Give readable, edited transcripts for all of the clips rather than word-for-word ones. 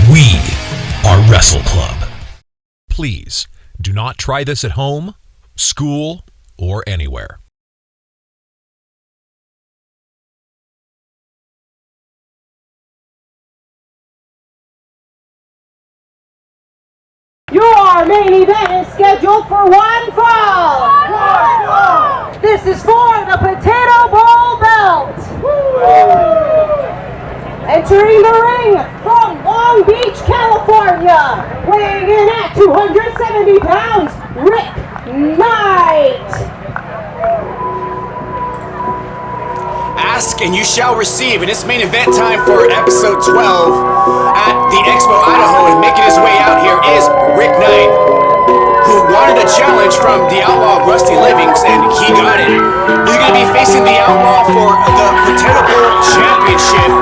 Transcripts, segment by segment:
We are Wrestle Club. Please do not try this at home, school, or anywhere. Your main event is scheduled for one fall. This is for the Potato Bowl belt. Entering the ring from Long Beach, California, weighing in at 270 pounds, Rick Knight. Ask and you shall receive, and it's main event time for episode 12 at the Expo Idaho, and making his way out here is Rick Knight, who wanted a challenge from the Outlaw Rusty Livings, and he got it. He's going to be facing the Outlaw for the Potato Bowl Championship,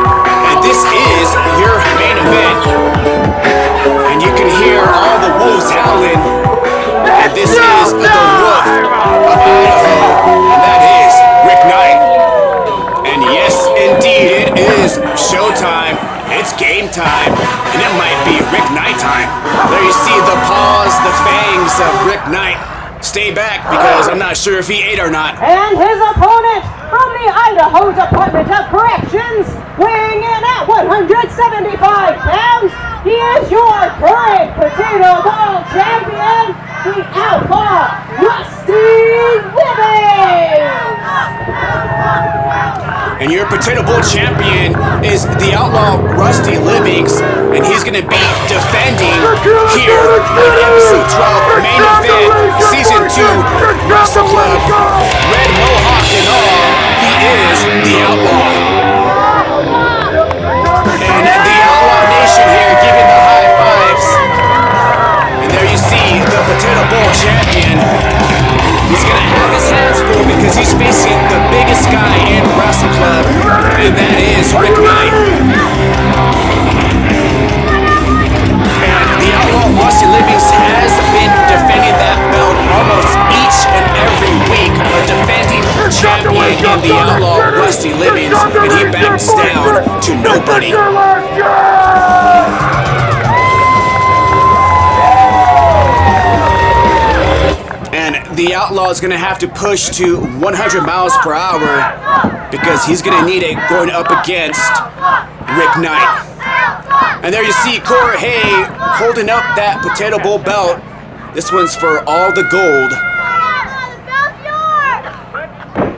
and this is your main event. And you can hear all the wolves howling, and this is the Wolf of Idaho, and that is Rick Knight. And yes, indeed, it is showtime. It's game time, and it might be Rick Knight time. There you see the paws, the fangs of Rick Knight. Stay back, because I'm not sure if he ate or not. And his opponent from the Idaho Department of Corrections, weighing in at 175 pounds, he is your current Potato Bowl champion, the Outlaw Rusty Livings. And your Potato Bowl champion is the Outlaw Rusty Livings, and he's going to be defending here on episode 12, main event, season 2, Wrestle Club, red mohawk and all, he is the Outlaw. And the Outlaw Nation here giving the high fives. And there you see the Potato Bowl champion. He's going to have his hands full because he's facing the biggest guy in Wrestle Club, and that is Rick Knight. And the Outlaw Rusty Livings has been defending that belt almost each and every week, a defending champion in the Outlaw Rusty Livings, and he backs down to nobody. And the Outlaw is going to have to push to 100 miles per hour because he's going to need it going up against Rick Knight. And there you see Jorge holding up that Potato Bowl belt. This one's for all the gold.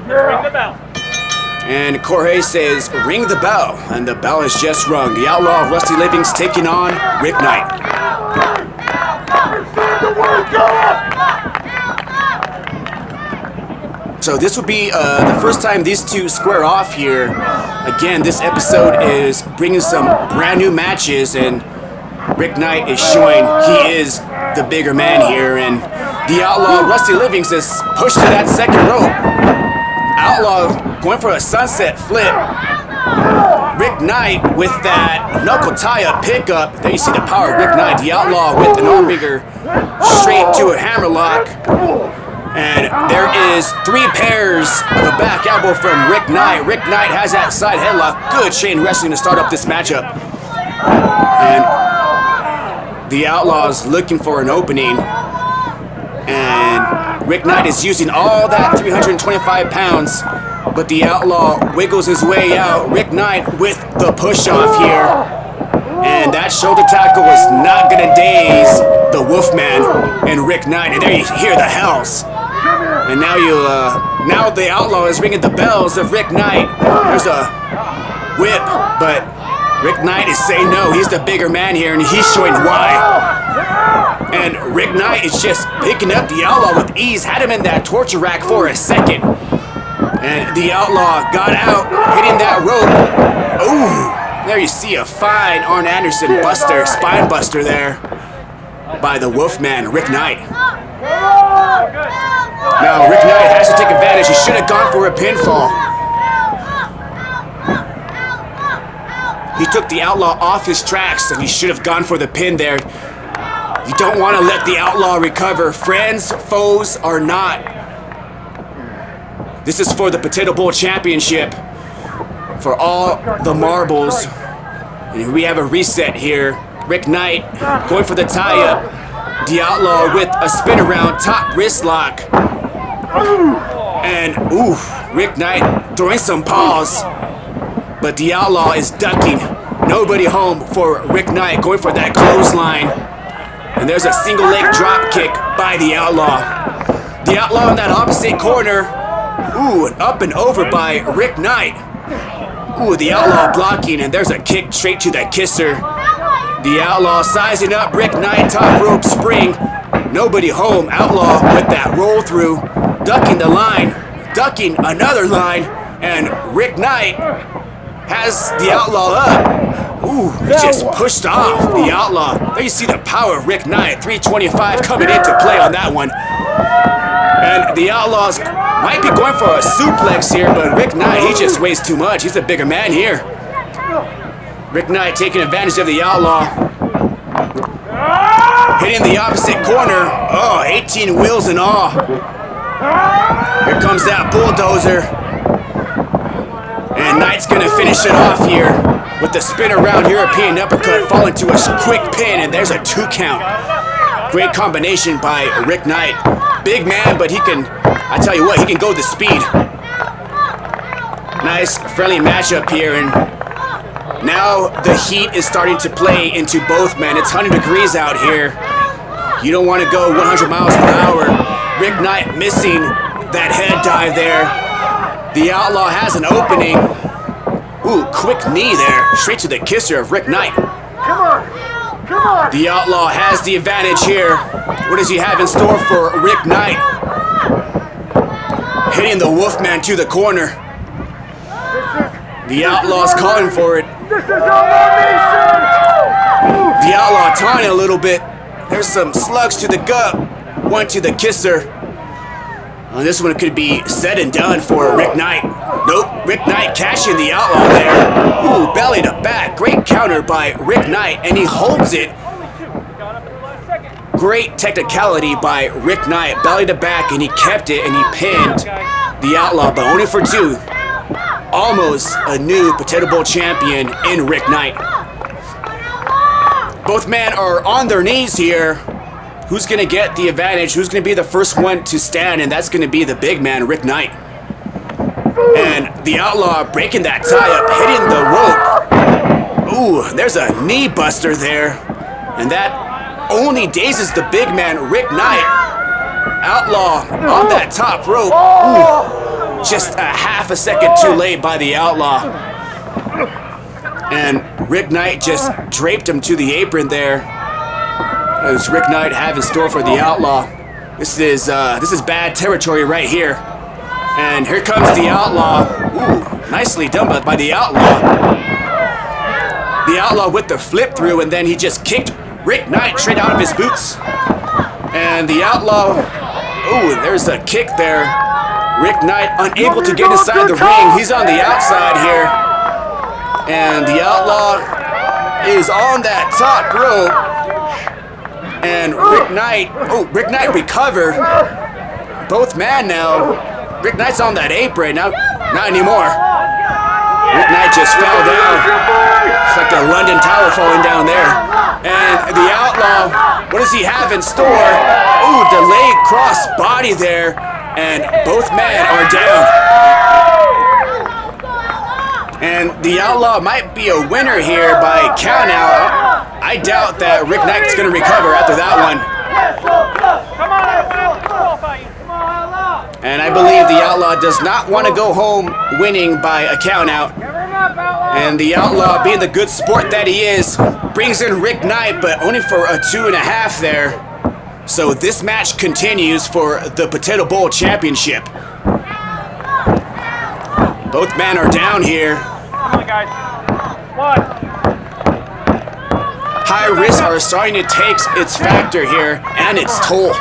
Ring the bell. And Jorge says, ring the bell. And the bell has just rung. The Outlaw Rusty Livings taking on Rick Knight. So this will be the first time these two square off here. Again, this episode is bringing some brand new matches, and Rick Knight is showing he is the bigger man here, and the Outlaw Rusty Livings is pushed to that second rope. Outlaw going for a sunset flip. Rick Knight with that knuckle tie-up pickup. There you see the power of Rick Knight. The Outlaw with an armbringer straight to a hammerlock. And there is 3 pairs of a back elbow from Rick Knight. Rick Knight has that side headlock. Good chain wrestling to start up this matchup. And the Outlaw's looking for an opening. And Rick Knight is using all that 325 pounds. But the Outlaw wiggles his way out. Rick Knight with the push-off here. And that shoulder tackle was not going to daze the Wolfman and Rick Knight, and there you hear the hells. And now now the Outlaw is ringing the bells of Rick Knight. There's a whip, but Rick Knight is saying no. He's the bigger man here, and he's showing why. And Rick Knight is just picking up the Outlaw with ease. Had him in that torture rack for a second. And the Outlaw got out, hitting that rope. Ooh, there you see a fine Arn Anderson buster, spine buster there by the Wolfman, Rick Knight. Now Rick Knight has to take advantage. He should have gone for a pinfall. He took the Outlaw off his tracks, and he should have gone for the pin there. You don't want to let the Outlaw recover. Friends, foes are not. This is for the Potato Bowl Championship, for all the marbles. And we have a reset here. Rick Knight going for the tie-up. The Outlaw with a spin around, top wrist lock. And Rick Knight throwing some paws. But the Outlaw is ducking. Nobody home for Rick Knight, going for that clothesline. And there's a single leg drop kick by the Outlaw. The Outlaw in that opposite corner. Ooh, and up and over by Rick Knight. Ooh, the Outlaw blocking, and there's a kick straight to the kisser. The Outlaw sizing up Rick Knight, top rope spring. Nobody home. Outlaw with that roll through, ducking the line, ducking another line, and Rick Knight has the Outlaw up. Ooh, he just pushed off the Outlaw. There you see the power of Rick Knight. 325 coming into play on that one. And the Outlaws might be going for a suplex here, but Rick Knight, he just weighs too much. He's a bigger man here. Rick Knight taking advantage of the Outlaw. Hitting the opposite corner. Oh, 18 wheels and all. Here comes that bulldozer. And Knight's gonna finish it off here with the spin around European uppercut, falling to a quick pin, and there's a 2 count. Great combination by Rick Knight. Big man, but he can, I tell you what, he can go the speed. Nice friendly matchup here, and now the heat is starting to play into both men. It's 100 degrees out here. You don't want to go 100 miles per hour. Rick Knight missing that head dive there. The Outlaw has an opening. Ooh, quick knee there, straight to the kisser of Rick Knight. The Outlaw has the advantage here. What does he have in store for Rick Knight? Hitting the Wolfman to the corner. The Outlaw's calling for it. The Outlaw taunting a little bit. There's some slugs to the gut, one to the kisser. This one could be said and done for Rick Knight. Nope, Rick Knight cashing the Outlaw there. Ooh, belly to back. Great counter by Rick Knight, and he holds it. Great technicality by Rick Knight. Belly to back, and he kept it, and he pinned the Outlaw, but only for 2. Almost a new Potato Bowl champion in Rick Knight. Both men are on their knees here. Who's going to get the advantage? Who's going to be the first one to stand? And that's going to be the big man, Rick Knight. And the Outlaw breaking that tie-up, hitting the rope. Ooh, there's a knee buster there. And that only dazes the big man, Rick Knight. Outlaw on that top rope. Ooh, just a half a second too late by the Outlaw. And Rick Knight just draped him to the apron there. What does Rick Knight have in store for the Outlaw? This is bad territory right here. And here comes the Outlaw. Ooh, nicely done by the Outlaw. The Outlaw with the flip through, and then he just kicked Rick Knight straight out of his boots. And the Outlaw, ooh, there's a kick there. Rick Knight unable to get inside the ring. He's on the outside here. And the Outlaw is on that top rope. And Rick Knight recovered. Both men now. Rick Knight's on that apron. Now, not anymore. Rick Knight just fell down. It's like the London Tower falling down there. And the Outlaw, what does he have in store? Ooh, delayed cross body there. And both men are down. And the Outlaw might be a winner here by count out. I doubt that Rick Knight's going to recover after that one. Come on, And I believe the Outlaw does not want to go home winning by a count out. And the Outlaw, being the good sport that he is, brings in Rick Knight, but only for a 2.5 there. So this match continues for the Potato Bowl Championship. Both men are down here. Come on, guys. One. High risks are starting to take its factor here and its toll.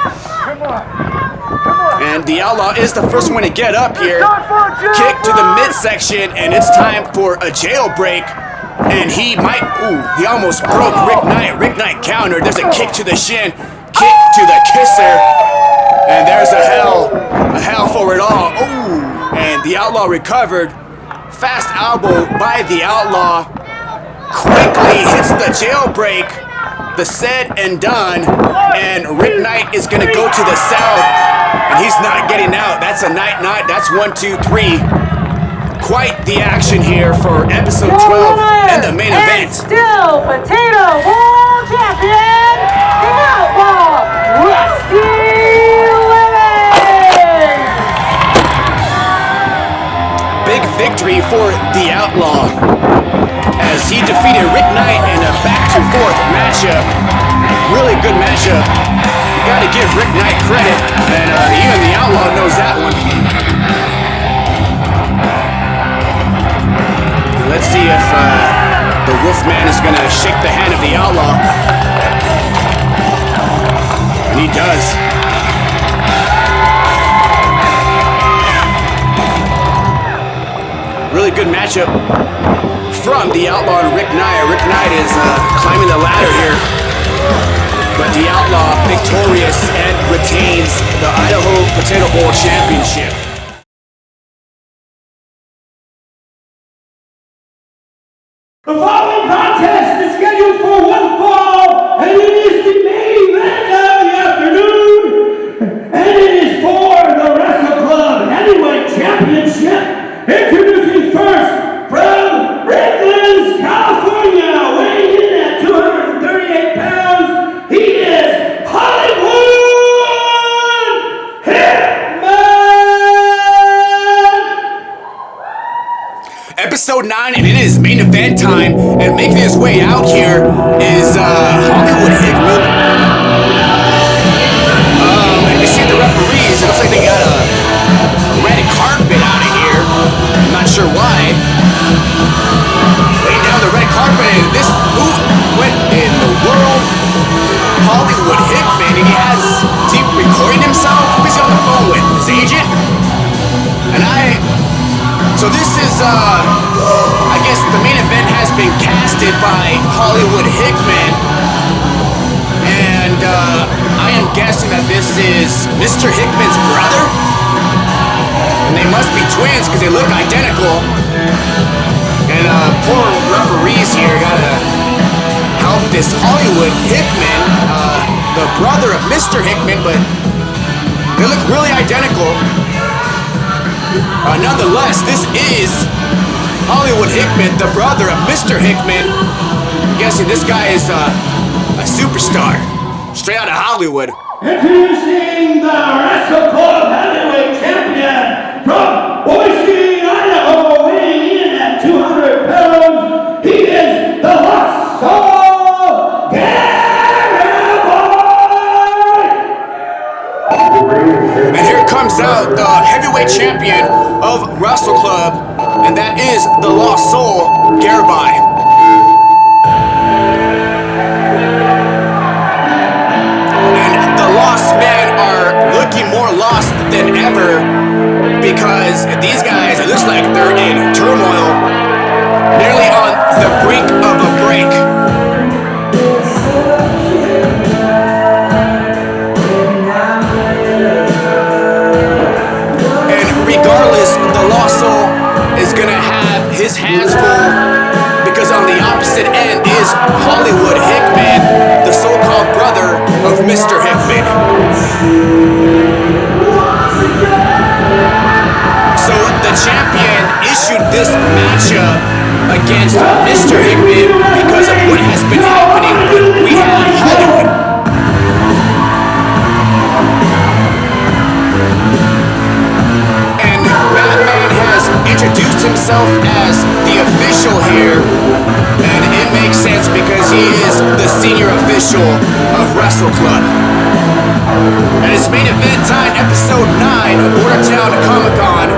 And the Outlaw is the first one to get up here. Kick to the midsection, and it's time for a jailbreak. And he might, he almost broke Rick Knight. Rick Knight countered. There's a kick to the shin, kick to the kisser, and there's a hell for it all. And the Outlaw recovered. Fast elbow by the Outlaw. Quickly hits the jailbreak. The said and done. And Rick Knight is going to go to the cell. And he's not getting out. That's a night. That's 1, 2, 3. Quite the action here for episode 12 and the main event. Still Potato Bowl champion, the Outlaw S2E37. Big victory for the Outlaw as he defeated Rick Knight in a back-to-forth matchup. Really good matchup. You gotta give Rick Knight credit, and even the Outlaw knows that one. Let's see if the Wolfman is gonna shake the hand of the Outlaw. And he does. Really good matchup from the Outlaw and Rick Knight. Rick Knight is climbing the ladder here. But the Outlaw victorious and retains the Idaho Potato Bowl Championship. The following contest is scheduled for one fall, and it is the main event of the afternoon, and it is for the Wrestle Club Heavyweight Championship. Introducing first from Redlands, California, weighing in at 238 pounds, he is Hollywood Hickman! Episode 9, and it is main event time, and making his way out here is Hollywood Hickman. And you see the referees, it looks like they got a red carpet out of here. I'm not sure why. Laying down the red carpet, and this, what in the world? Hollywood Hickman, and is he recording himself? Who's he on the phone with? His agent? So this is, I guess the main event has been casted by Hollywood Hickman. And I am guessing that this is Mr. Hickman's brother. And they must be twins because they look identical. And poor referees here gotta help this Hollywood Hickman, the brother of Mr. Hickman, but they look really identical. Nonetheless, this is Hollywood Hickman, the brother of Mr. Hickman. I'm guessing this guy is a superstar, straight out of Hollywood. Introducing the Wrestle Club Heavyweight Champion from Boise, Idaho, weighing in at 200 pounds, he is the Hustle Garibai! And here comes out the heavyweight champion of Wrestle Club, and that is the Lost Soul, Garibai. And the Lost Men are looking more lost than ever because these guys, it looks like they're in turmoil, nearly on the brink of a break. Regardless, the Lost Soul is going to have his hands full because Wrestle Club. And it's main event time, episode 9 of Bordertown Comic-Con,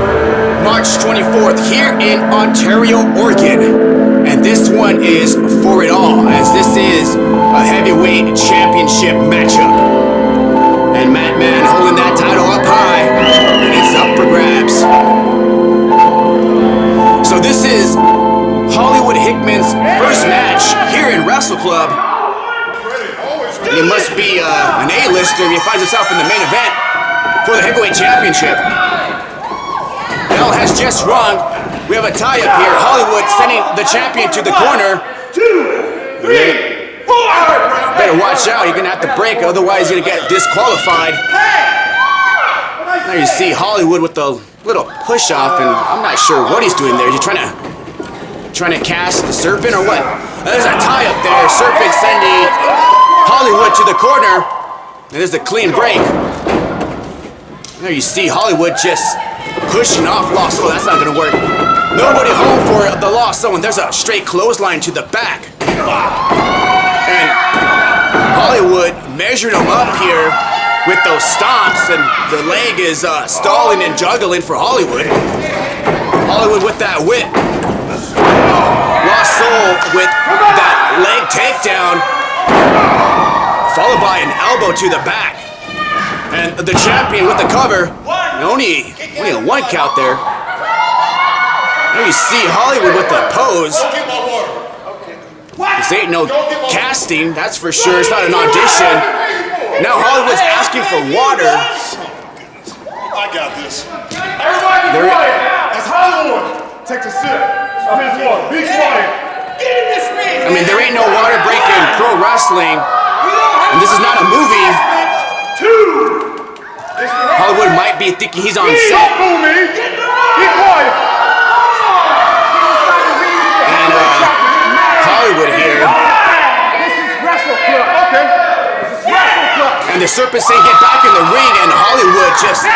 March 24th, here in Ontario, Oregon. And this one is for it all, as this is a heavyweight championship matchup. And Madman holding that title up high, and it's up for grabs. So this is Hollywood Hickman's first match here in Wrestle Club. He must be an A-lister if he finds himself in the main event for the heavyweight championship. Bell has just rung. We have a tie-up here. Hollywood sending the champion to the corner. 2, 3, 4. Better watch out. You're going to have to break, otherwise you're going to get disqualified. Now you see Hollywood with the little push-off, and I'm not sure what he's doing there. Is he trying to cast the Serpent or what? There's a tie-up there. Serpent sending Hollywood to the corner, and there's a clean break. There you see Hollywood just pushing off Lost Soul. That's not gonna work. Nobody home for the Lost Soul, and there's a straight clothesline to the back. And Hollywood measured him up here with those stomps, and the leg is stalling and juggling for Hollywood. Hollywood with that whip. Lost Soul with that leg takedown, followed by an elbow to the back. And the champion with the cover, only a 1 count there. Now you see Hollywood with the pose. This ain't no casting, that's for sure. It's not an audition. Now Hollywood's asking for water. I got this. Everybody be quiet. That's Hollywood. Take a sip. I'm in water. Be quiet. Get in this ring. I mean, there ain't no water break in pro wrestling. And this is not a movie. 2. Hollywood might be thinking he's on Don't set. boo me. Be quiet. And Hollywood here. This is Wrestle Club. Okay. This is Wrestle Club. And the Serpent saying get back in the ring, and Hollywood just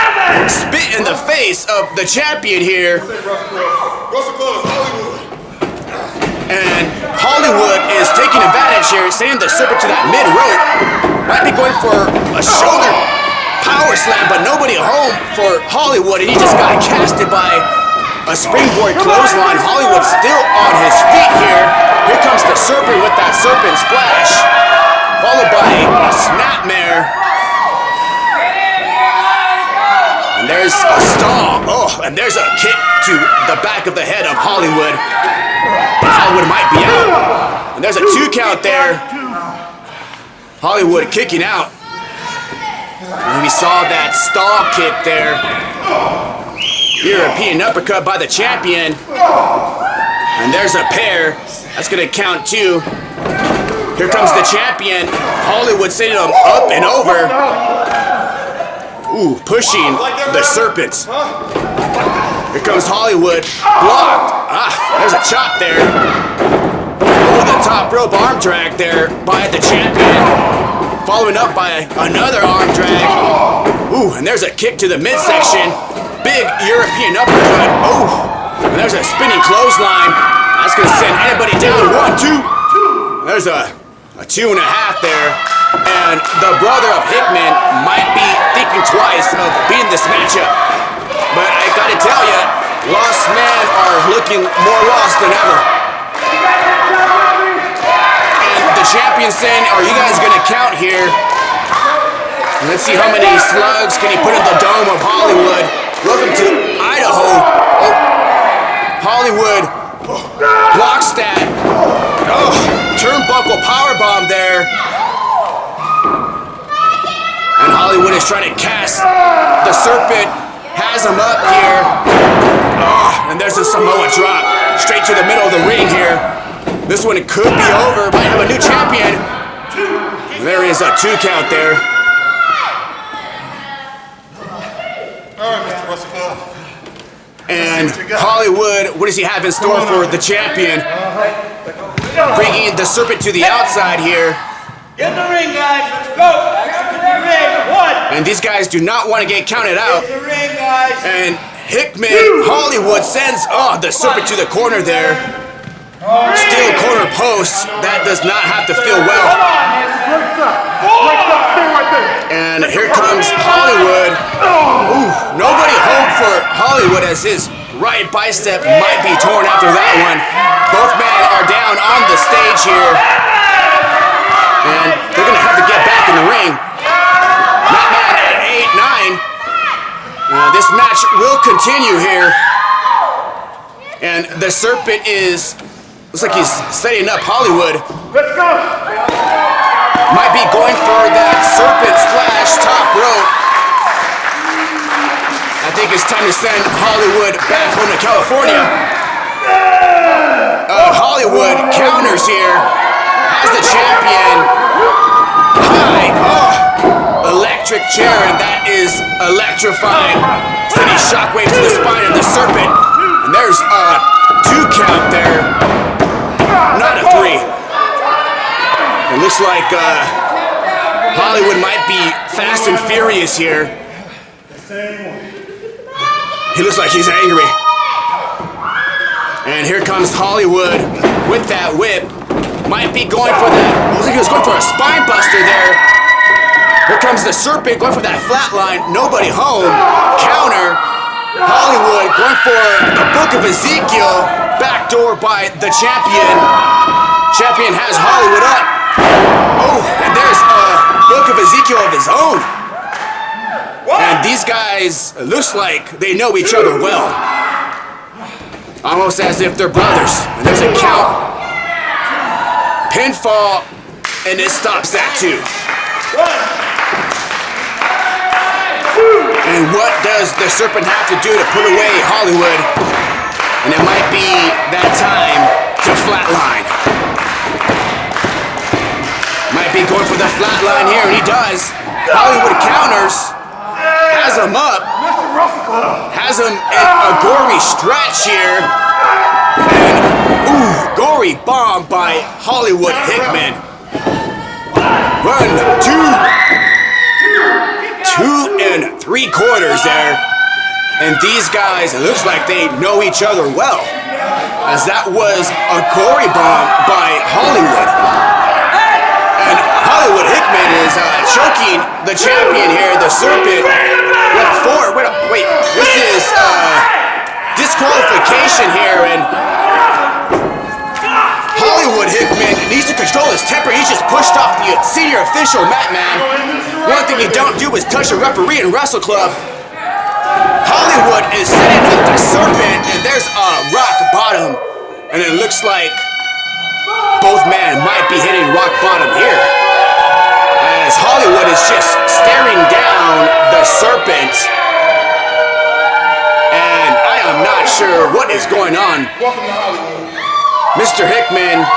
spit in the face of the champion here. Wrestle Club is Hollywood. And Hollywood is taking advantage here, sending the Serpent to that mid-rope. Might be going for a shoulder power slam, but nobody home for Hollywood, and he just got casted by a springboard clothesline. Hollywood still on his feet here. Here comes the Serpent with that Serpent splash, followed by a snapmare. And there's a stall. Oh, and there's a kick to the back of the head of Hollywood. Hollywood might be out. And there's a 2 count there. Hollywood kicking out. And we saw that stall kick there. European uppercut by the champion. And there's a pair. That's gonna count 2. Here comes the champion. Hollywood sending him up and over. Ooh, pushing the Serpent. Here comes Hollywood. Blocked. There's a chop there. Over the top rope arm drag there by the champion. Following up by another arm drag. Ooh, and there's a kick to the midsection. Big European uppercut. Oh, and there's a spinning clothesline. That's gonna send anybody down. 1, 2. There's a 2.5 there. And the brother of Hickman might be thinking twice of being this matchup. But I gotta tell you, Lost Men are looking more lost than ever. And the champion saying, are you guys gonna count here? Let's see how many slugs can he put in the dome of Hollywood. Welcome to Idaho. Oh, Hollywood blocks that. Oh, turnbuckle powerbomb there. And Hollywood is trying to cast the Serpent. Has him up here. Oh, and there's a Samoa drop. Straight to the middle of the ring here. This one could be over. Might have a new champion. And there is a 2 count there. All right, Mr. Wrestle Club. And Hollywood, what does he have in store for the champion? Bringing the Serpent to the outside here. Get in the ring, guys. Let's go. Back to the ring. 1. And these guys do not want to get counted out. Get in the ring, guys. And Hickman, Hollywood sends the Serpent to the corner there. Steel corner post. That does not have to feel well. And here comes Hollywood. Ooh, nobody home for Hollywood as his right bicep might be torn after that one. Both men are down on the stage here. And they're going to have to get back in the ring. Madman at 8-9. This match will continue here. And the Serpent looks like he's setting up Hollywood. Let's go! Might be going for that Serpent splash top rope. I think it's time to send Hollywood back home to California. Hollywood counters here. Has the champion high. Oh, electric chair, and that is electrifying. Sending shockwaves to the spine of the Serpent. And there's a 2 count there. Not a 3. It looks like Hollywood might be fast and furious here. He looks like he's angry. And here comes Hollywood with that whip. Might be going for that. Looks like he was going for a spine buster there. Here comes the Serpent going for that flatline. Nobody home. Counter. Hollywood going for a Book of Ezekiel. Backdoor by the champion. Champion has Hollywood up. Oh, and there's a Book of Ezekiel of his own. And these guys, it looks like they know each other well. Almost as if they're brothers. And there's a count. Pinfall, and it stops that too. And what does the Serpent have to do to put away Hollywood? And it might be that time to flatline. Might be going for the flatline here, and he does. Hollywood counters, has him up, has him in a gory stretch here. And, ooh, gory bomb by Hollywood Hickman. 1, 2 3/4 there. And these guys, it looks like they know each other well, as that was a gory bomb by Hollywood. And Hollywood Hickman is choking the champion here, the Serpent. Wait, this is disqualification here, and Hollywood Hickman needs to control his temper. He's just pushed off the senior official, Man. One thing you don't do is touch a referee in Wrestle Club. Hollywood is setting up the Serpent, and there's a rock bottom, and it looks like both men might be hitting rock bottom here, as Hollywood is just staring down the Serpent, and I am not sure what is going on. Welcome to Hollywood. Mr. Hickman,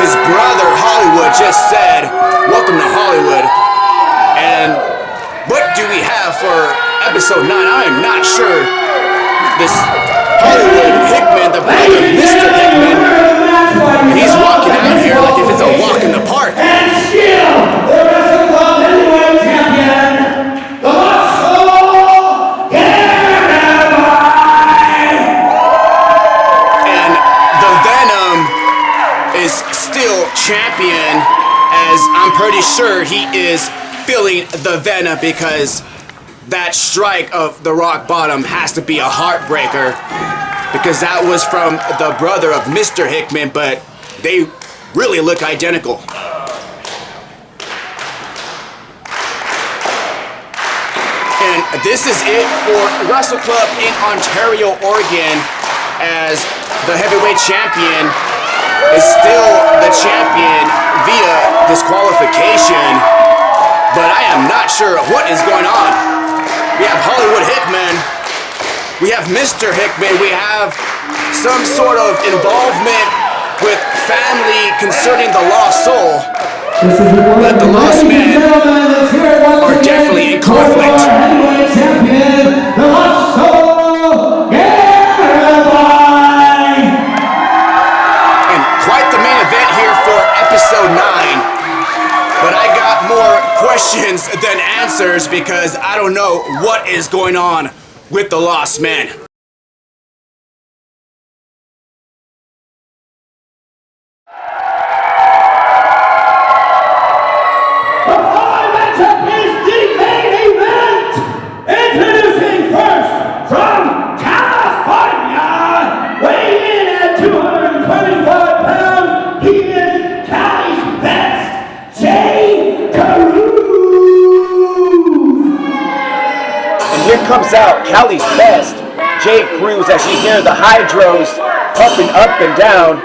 his brother Hollywood just said, "Welcome to Hollywood," and what do we have for episode 9? I am not sure. This Hollywood Hickman, the brother of Mr. Hickman, and he's walking out here like if it's a walk in the park. And still, the Wrestle Club Heavyweight Champion, the Wrestle Garibai. And the Venom is still champion, as I'm pretty sure he is feeling the Venom, because that strike of the rock bottom has to be a heartbreaker, because that was from the brother of Mr. Hickman, but they really look identical. And this is it for Wrestle Club in Ontario, Oregon, as the heavyweight champion is still the champion via disqualification, but I am not sure what is going on. We have Hollywood Hickman, we have Mr. Hickman, we have some sort of involvement with family concerning the lost soul, but the lost men are definitely in conflict. The Lost Soul Garibai. And quite the main event here for episode 9. But I got more questions than answers, because I don't know what is going on with the Lost Men. comes out Cali's best, Jay Cruz, as you hear the hydros pumping up and down.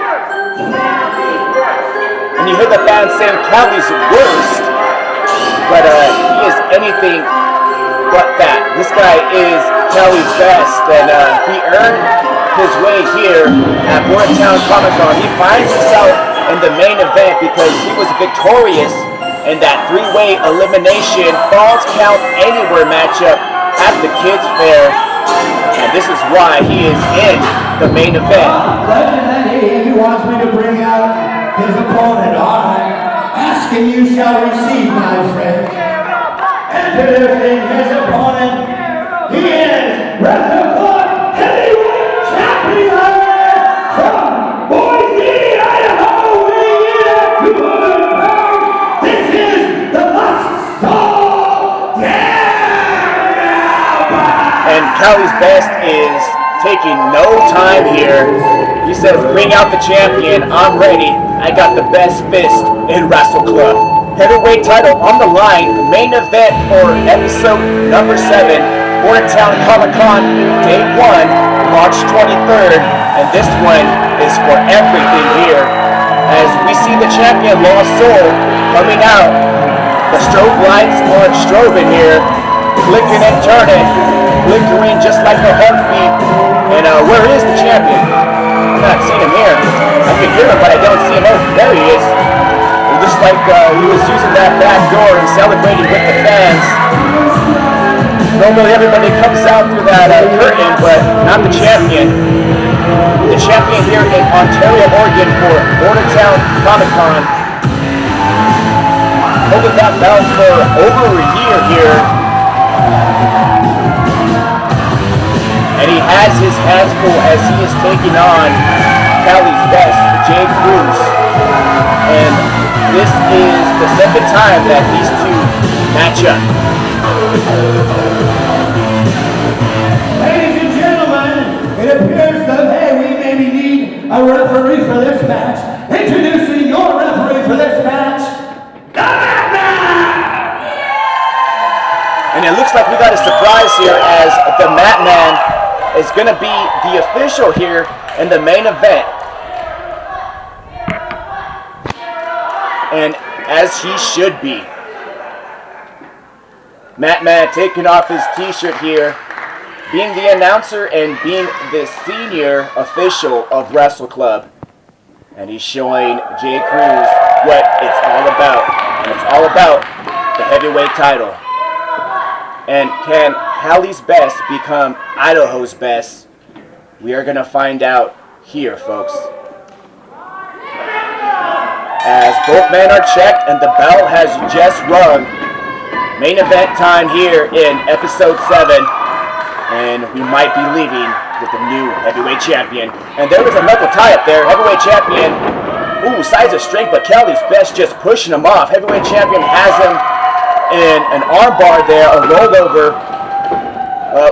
And you hear the fans saying Cali's worst, but he is anything but that. This guy is Cali's best, and he earned his way here at Bordertown Comic-Con. He finds himself in the main event because he was victorious in that three-way elimination Falls Count Anywhere matchup at the Kids Fair, and this is why he is in the main event. He wants me to bring out his opponent. I ask and you shall receive, my friend. Introducing his opponent, he is Wrestle Club Heavyweight Champion from Boise, Idaho, weighing in at 200 pounds. This is the Lost Soul Garibai. And Cali's best is taking no time here. He says, bring out the champion, I'm ready. I got the best fist in Wrestle Club. Heavyweight title on the line, main event for episode number 7, Bordertown Comic-Con, day 1, March 23rd, and this one is for everything here. As we see the champion, Lost Soul, coming out. The strobe lights are strobing here, flickering and turning, flickering just like a heartbeat. And where is the champion? I'm not seeing him here. I can hear him, but I don't see him. Oh, there he is. It looks like he was using that back door and celebrating with the fans. Normally everybody comes out through that curtain, but not the champion. The champion here in Ontario, Oregon for Bordertown Comic-Con. Holding that belt for over a year here. And he has his hands full as he is taking on Cali's best, Jay Cruz. And this is the second time that these two match up. Ladies and gentlemen, it appears that, hey, we maybe need a referee for this match. Introducing your referee for this match, the Madman! And it looks like we got a surprise here as the Madman is going to be the official here in the main event. And as he should be. Madman taking off his t-shirt here, being the announcer and being the senior official of Wrestle Club. And he's showing Jay Cruz what it's all about. And it's all about the heavyweight title. And can Cali's best become Idaho's best? We are going to find out here, folks. As both men are checked and the bell has just rung. Main event time here in episode 7. And we might be leaving with the new heavyweight champion. And there is a knuckle tie up there. Heavyweight champion. Ooh, size of strength, but Cali's best just pushing him off. Heavyweight champion has him in an armbar there, a rollover.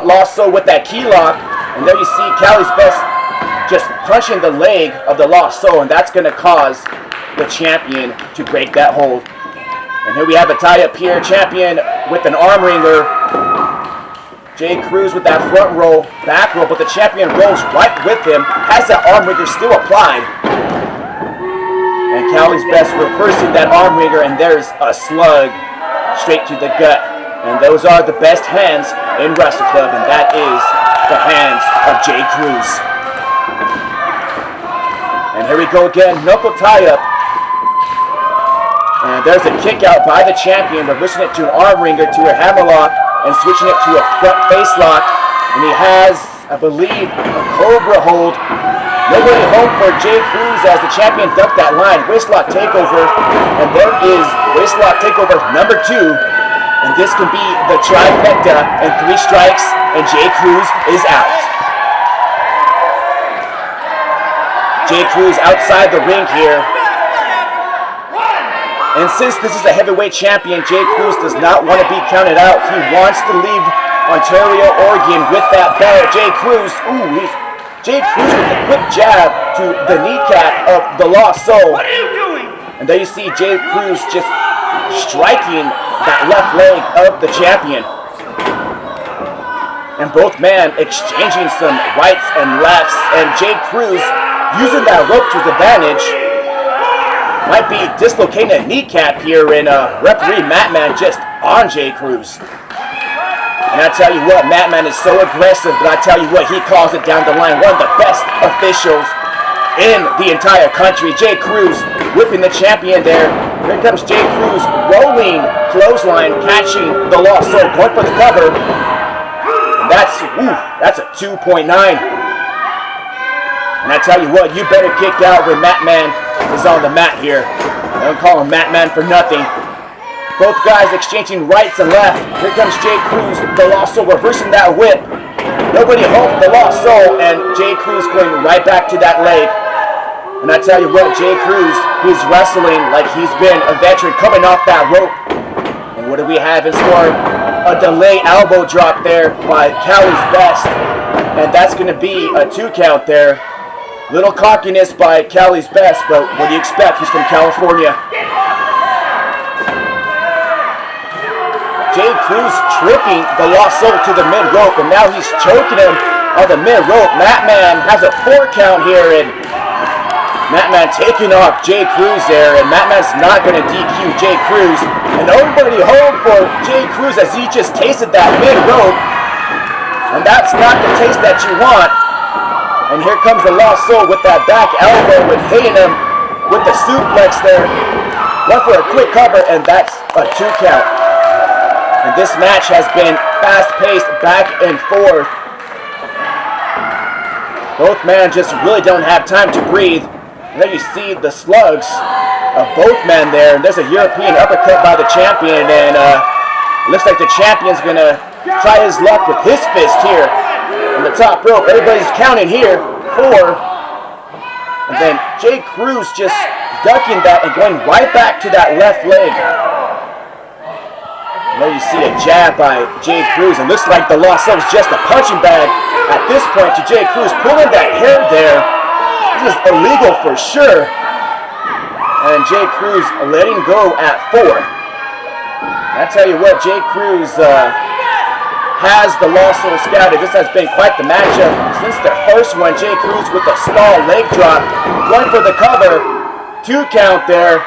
Lost Soul with that key lock. And there you see Cali's best just punching the leg of the Lost Soul. And that's going to cause the champion to break that hold. And here we have a tie-up here. Champion with an arm wringer. Jay Cruz with that front roll, back roll, but the champion rolls right with him. Has that arm wringer still applied. And Cali's best reversing that arm wringer, and there's a slug straight to the gut. And those are the best hands in Wrestle Club, and that is the hands of Jay Cruz. And here we go again, knuckle tie-up. And there's a kick out by the champion, reversing it to an arm wringer, to a hammerlock, and switching it to a front face lock. And he has, I believe, a cobra hold. Nobody home for Jay Cruz as the champion ducked that line. Waistlock takeover. And there is waistlock takeover number 2. And this can be the trifecta and 3 strikes, and Jay Cruz is out. Jay Cruz outside the ring here. And since this is a heavyweight champion, Jay Cruz does not want to be counted out. He wants to leave Ontario, Oregon with that belt. Jay Cruz, Jay Cruz with a quick jab to the kneecap of the Lost Soul. What are you doing? And there you see Jay Cruz just striking that left leg of the champion. and both men exchanging some rights and lefts, and Jay Cruz using that rope to his advantage. Might be dislocating a kneecap here, and referee Madman just on Jay Cruz. And I tell you what, Madman is so aggressive, but I tell you what, he calls it down the line. One of the best officials in the entire country. Jay Cruz whipping the champion there. Here comes Jay Cruz rolling clothesline, catching the Lost Soul, going for the cover. And that's a 2.9. And I tell you what, you better kick out when Madman is on the mat here. I don't call him Madman for nothing. Both guys exchanging rights and left. Here comes Jay Cruz, the Lost Soul, reversing that whip. Nobody home for the Lost Soul, and Jay Cruz going right back to that leg. And I tell you what, Jay Cruz, he's wrestling like he's been a veteran coming off that rope. And what do we have in store? A delay elbow drop there by Cali's best. And that's going to be a 2 count there. Little cockiness by Cali's best, but what do you expect? He's from California. Jay Cruz tripping the Lost Soul to the mid-rope, and now he's choking him on the mid-rope. Madman has a 4 count here, and Madman taking off Jay Cruz there, and Madman's not going to DQ Jay Cruz. And nobody home for Jay Cruz as he just tasted that mid-rope, and that's not the taste that you want. And here comes the Lost Soul with that back elbow and hitting him with the suplex there. Went for a quick cover, and that's a 2 count. And this match has been fast-paced, back and forth. Both men just really don't have time to breathe. And then you see the slugs of both men there. And there's a European uppercut by the champion. And looks like the champion's going to try his luck with his fist here on the top rope. Everybody's counting here. 4. And then Jay Cruz just ducking that and going right back to that left leg. There you see a jab by Jay Cruz, and looks like the Lost Soul is just a punching bag at this point to Jay Cruz, pulling that hair there. This is illegal for sure. And Jay Cruz letting go at 4. I tell you what, Jay Cruz has the Lost Soul scouted. This has been quite the matchup since the first one. Jay Cruz with the stall leg drop, going for the cover, 2 count there.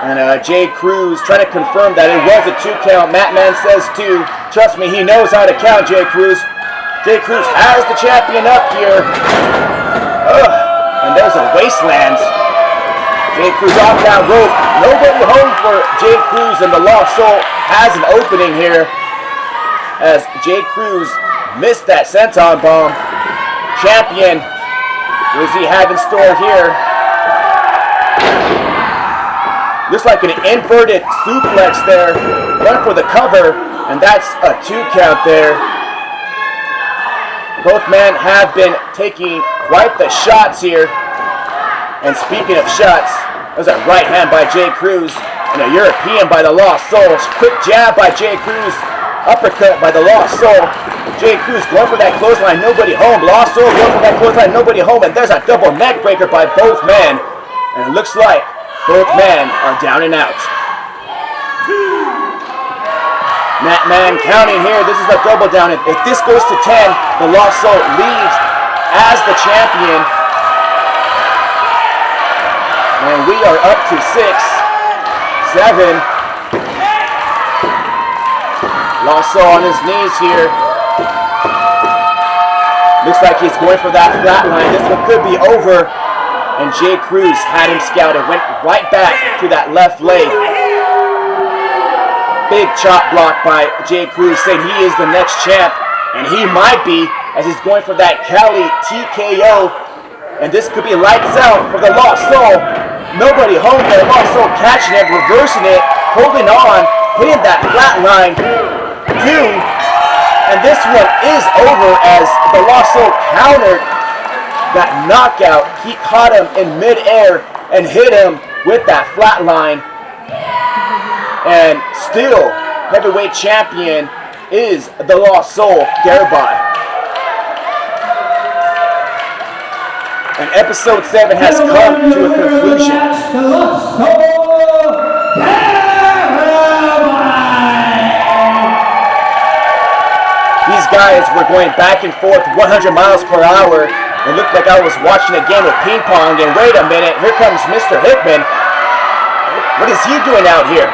And Jay Cruz trying to confirm that it was a 2 count. Madman says 2. Trust me, he knows how to count, Jay Cruz. Jay Cruz has the champion up here. And there's a wasteland. Jay Cruz off that rope. Nobody home for Jay Cruz, and the Lost Soul has an opening here as Jay Cruz missed that senton bomb. Champion, what does he have in store here? Looks like an inverted suplex there. Went for the cover, and that's a 2 count there. Both men have been taking quite the shots here. And speaking of shots, there's a right hand by Jay Cruz and a European by the Lost Soul. Quick jab by Jay Cruz. Uppercut by the Lost Soul. Jay Cruz going for that clothesline, nobody home. Lost Soul going for that clothesline, nobody home. And there's a double neck breaker by both men. And it looks like both men are down and out. Madman counting here. This is a double down. If this goes to 10, the Lost Soul leaves as the champion. And we are up to 6, 7. Lost Soul on his knees here. Looks like he's going for that flat line. This one could be over. And Jay Cruz had him scouted, went right back to that left leg. Big chop block by Jay Cruz, saying he is the next champ, and he might be, as he's going for that Cali TKO. And this could be lights out for the Lost Soul. Nobody home there. Lost Soul catching it, reversing it, holding on, hitting that flat line. 2. And this one is over as the Lost Soul countered that knockout. He caught him in midair and hit him with that flat line. And still, heavyweight champion is the Lost Soul, Garibai. And episode 7 has come to a conclusion. The Lost Soul, Garibai. guys were going back and forth 100 miles per hour. It looked like I was watching a game of ping pong, and wait a minute, here comes Mr. Hickman. What is he doing out here?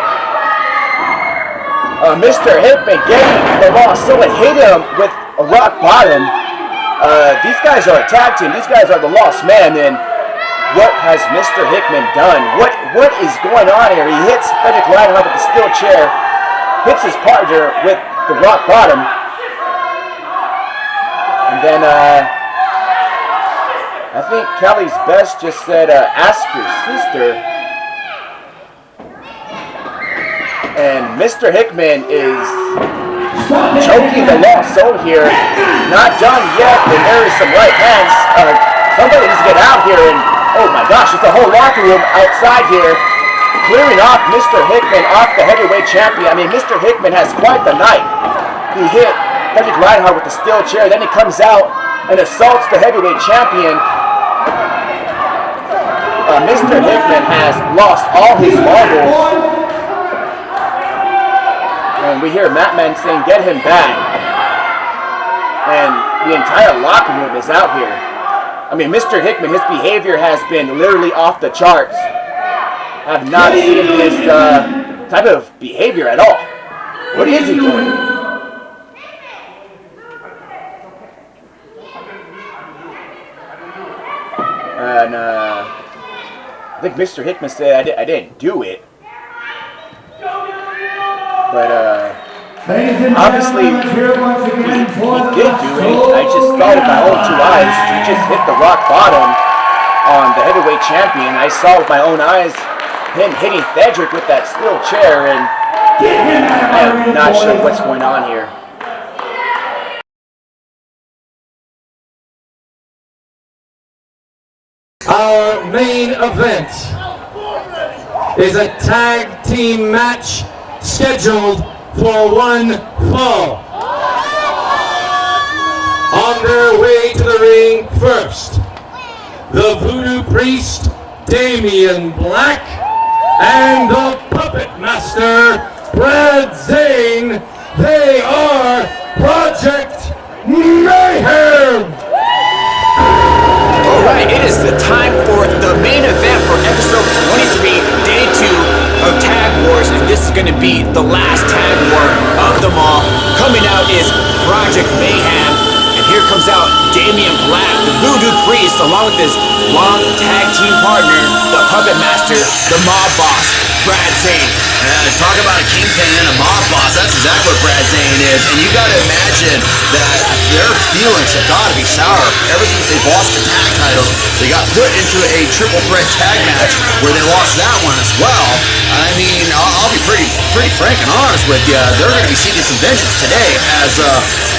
Mr. Hickman getting the loss. Someone hit him with a rock bottom. These guys are a tag team. These guys are the lost men, and what has Mr. Hickman done? What is going on here? He hits Frederick Lionheart with the steel chair, hits his partner with the rock bottom, and then I think Cali's Best just said, ask your sister. And Mr. Hickman is choking the lost soul here. Not done yet, and there is some right hands. Somebody needs to get out here, and oh my gosh, it's a whole locker room outside here. Clearing off Mr. Hickman off the heavyweight champion. I mean, Mr. Hickman has quite the night. He hit Frederick Lionheart with the steel chair, then he comes out and assaults the heavyweight champion. Mr. Hickman has lost all his marbles. And we hear Matt Man saying, get him back. And the entire locker room is out here. I mean, Mr. Hickman, his behavior has been literally off the charts. I have not seen this type of behavior at all. What is he doing? And I think Mr. Hickman said I didn't do it. But obviously he did do it. I just saw with my own two eyes. He just hit the rock bottom on the heavyweight champion. I saw with my own eyes him hitting Theodoric with that steel chair, and I am not sure what's going on here. Our main event is a tag team match scheduled for one fall. On their way to the ring first, the Voodoo Priest, Damian Black, and the Puppet Master, Brad Zane. They are Project Mayhem! Alright, it is the time for the main event for episode 23, day 2 of Tag Wars, and this is going to be the last tag war of them all. Coming out is Project Mayhem, and here comes out Damian Black, the Voodoo Priest, along with his long tag team partner, the Puppet Master, the Mob Boss, Brad Zane. Talk about a kingpin and a mob boss. That's exactly what Brad Zane is. And you got to imagine that their feelings have got to be sour. Ever since they lost the tag titles, they got put into a triple threat tag match where they lost that one as well. I mean, I'll be pretty frank and honest with you. They're going to be seeking some vengeance today as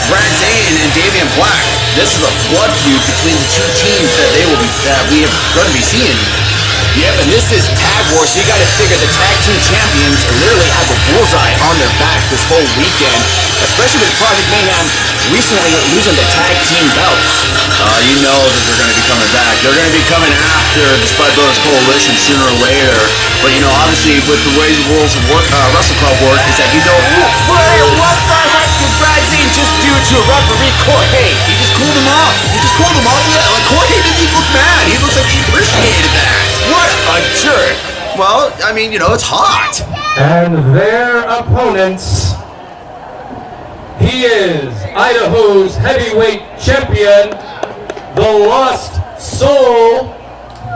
Brad Zane and Damian Black. This is a blood feud between the two teams that we are going to be seeing. Yep, and this is Tag Wars, so you gotta figure the tag team champions literally have a bullseye on their back this whole weekend, especially with Project Mayhem recently losing the tag team belts. You know that they're going to be coming back. They're going to be coming after the Spud Brothers Coalition sooner or later. But you know, obviously, with the way the rules of Wrestle Club work, is that you know. Wait, what the heck did Brad Zane just do to a referee, Corey? He just cooled him off. Yeah, like Corey didn't even look mad. He looks like he appreciated that. What a jerk! Well, I mean, you know, it's hot. And their opponents, he is Idaho's heavyweight champion, the Lost Soul,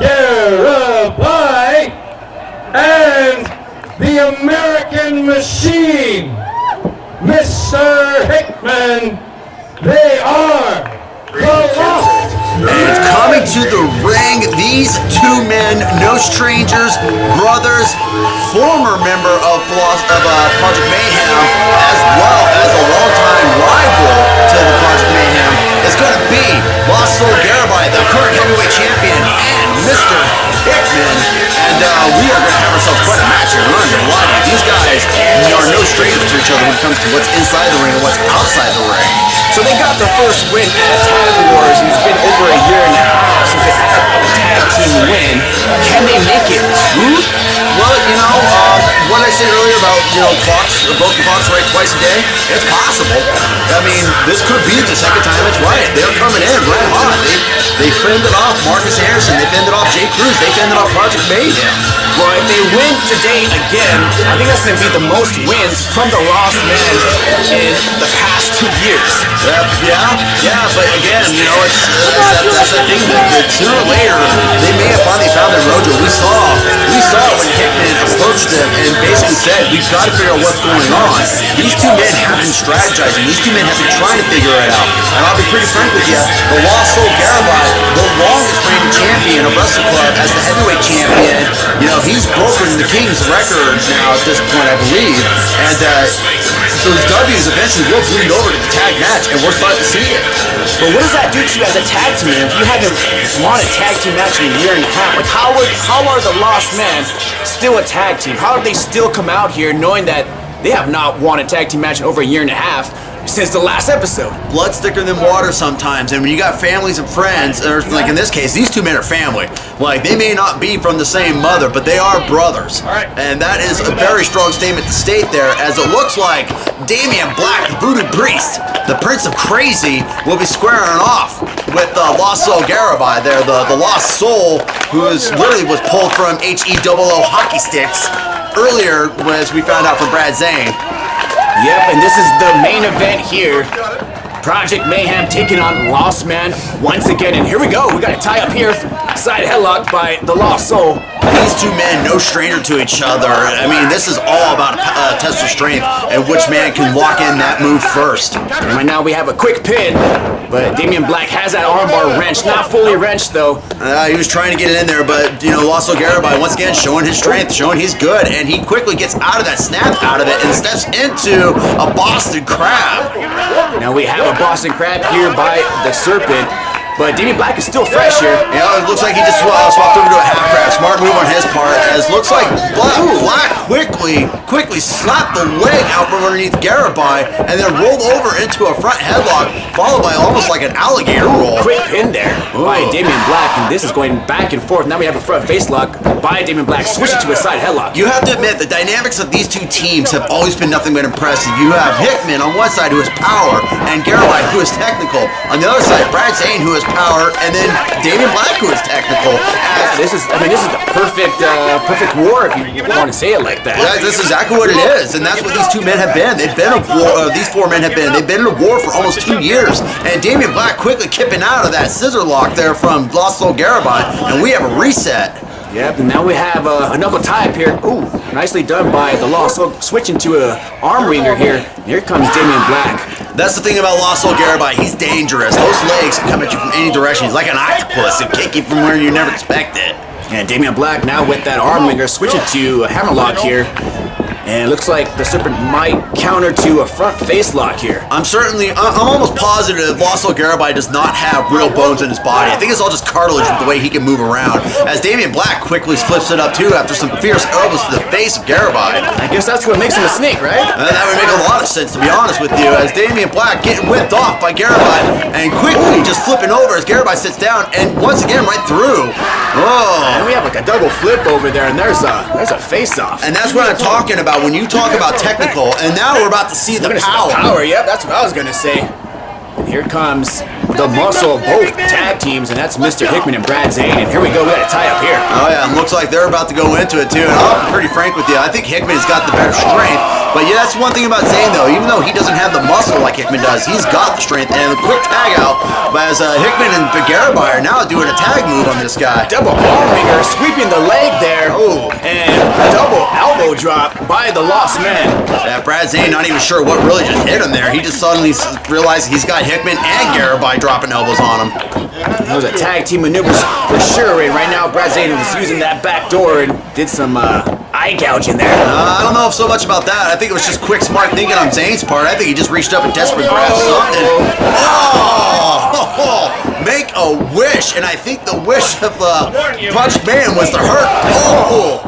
Garibai, and the American Machine, Mr. Hickman. They are the Lost. And coming to the ring, these two men, no strangers, brothers, former member of Project Mayhem, as well as a longtime rival to the Project Mayhem, is going to be Lost Soul Garibai, the current heavyweight champion, and Mr. Hickman. And we are going to have ourselves quite a match here. I'm not going to lie to you. These guys are no strangers to each other when it comes to what's inside the ring and what's outside the ring. So they got their first win at Tag Wars, and it's been over a year and a half since they had a tag team win. Can they make it two? Well, you know, what I said earlier about broken clocks right twice a day? It's possible. I mean, this could be the second time it's right. They're coming in red hot. They fended off Marcus Harrison. They fended off Jay Cruz. They fended off Project Mayhem. Well, if they win today again, I think that's going to be the most wins from the Lost Men in the past 2 years. Yeah, but again, that's the thing. That sooner or later, they may have finally found their mojo. We saw when Hickman approached them and basically said, we've got to figure out what's going on. These two men have been strategizing. These two men have been trying to figure it out. And I'll be pretty frank with you, the Lost Soul Garibai, the longest reigning champion of Wrestle Club as the heavyweight champion, he's broken the King's record now at this point, I believe. And those W's eventually will bleed over to the tag match, and we're starting to see it. But what does that do to you as a tag team? If you haven't won a tag team match in a year and a half, like how are the Lost Men still a tag team? How do they still come out here knowing that they have not won a tag team match in over a year and a half since the last episode? Blood's thicker than water sometimes, and when you got families and friends, or like in this case, these two men are family. Like, they may not be from the same mother, but they are brothers. And that is a very strong statement to state there, as it looks like Damian Black, the Voodoo Priest, the Prince of Crazy, will be squaring off with Lost Soul Garibai there, the Lost Soul, who literally was pulled from HEOO hockey sticks earlier, as we found out from Brad Zane. Yep, and this is the main event here. Project Mayhem taking on Lost Man once again. And here we go. We got a tie up here. Side headlock by the Lost Soul. These two men, no stranger to each other. I mean, this is all about a test of strength and which man can lock in that move first. And right now we have a quick pin, but Damian Black has that armbar wrenched. Not fully wrenched, though. He was trying to get it in there, but, Lost Soul Garibai, once again, showing his strength, showing he's good, and he quickly gets out of that, snaps out of it, and steps into a Boston Crab. Now we have a Boston Crab here by the Serpent. But Damian Black is still fresh here. Yeah, it looks like he just swapped over to a half crab. Smart move on his part. As looks like Black quickly slapped the leg out from underneath Garibai and then rolled over into a front headlock, followed by almost like an alligator roll. Quick pin there by Damian Black, and this is going back and forth. Now we have a front face lock by Damian Black, switching to a side headlock. You have to admit, the dynamics of these two teams have always been nothing but impressive. You have Hickman on one side, who is power, and Garibai, who is technical. On the other side, Brad Zane, who is power, and then Damian Black, who is technical. This is the perfect war, if you want to say it like that. Yeah, this is exactly what it is, and that's what these two men have been. They've been a war. These four men have been. They've been in a war for almost 2 years, and Damian Black quickly kipping out of that scissor lock there from Lost Soul Garibai, and we have a reset. Yep, and now we have a knuckle tie up here. Ooh, nicely done by the Lost Soul, switching to a arm wringer here. Here comes Damian Black. That's the thing about Lost Soul Garibai. He's dangerous. Those legs can come at you from any direction. He's like an octopus and kick you from where you never expect it. And Damian Black now with that arm wringer, switching to a hammerlock here. And it looks like the Serpent might counter to a front face lock here. I'm almost positive Lost Soul Garibai does not have real bones in his body. I think it's all just cartilage with the way he can move around. As Damian Black quickly flips it up too after some fierce elbows to the face of Garibai. I guess that's what makes him a snake, right? That would make a lot of sense, to be honest with you. As Damian Black getting whipped off by Garibai and quickly just flipping over as Garibai sits down and once again right through. Oh. And we have like a double flip over there, and there's a face-off. And that's what I'm talking about when you talk about technical, and now we're about to see the power. Yep, that's what I was gonna say. And here comes the muscle of both tag teams, and that's Mr. Hickman and Brad Zane. And here we go, we got a tie up here. Oh yeah, and looks like they're about to go into it too. And I'll be pretty frank with you, I think Hickman's got the better strength. But yeah, that's one thing about Zane though. Even though he doesn't have the muscle like Hickman does, he's got the strength. And a quick tag out as Hickman and Garibai are now doing a tag move on this guy. Double arm wringer, sweeping the leg there. Oh, and double elbow drop by the Lost Man. Yeah, Brad Zane not even sure what really just hit him there. He just suddenly realized he's got Hickman and Garibai dropping elbows on him. Those are tag team maneuvers for sure. And right now, Brad Zane was using that back door and did some eye gouging there. I don't know so much about that. I think it was just quick, smart thinking on Zane's part. I think he just reached up and desperately grabbed something. Oh! Make a wish, and I think the wish of Project Man was to hurt. Oh!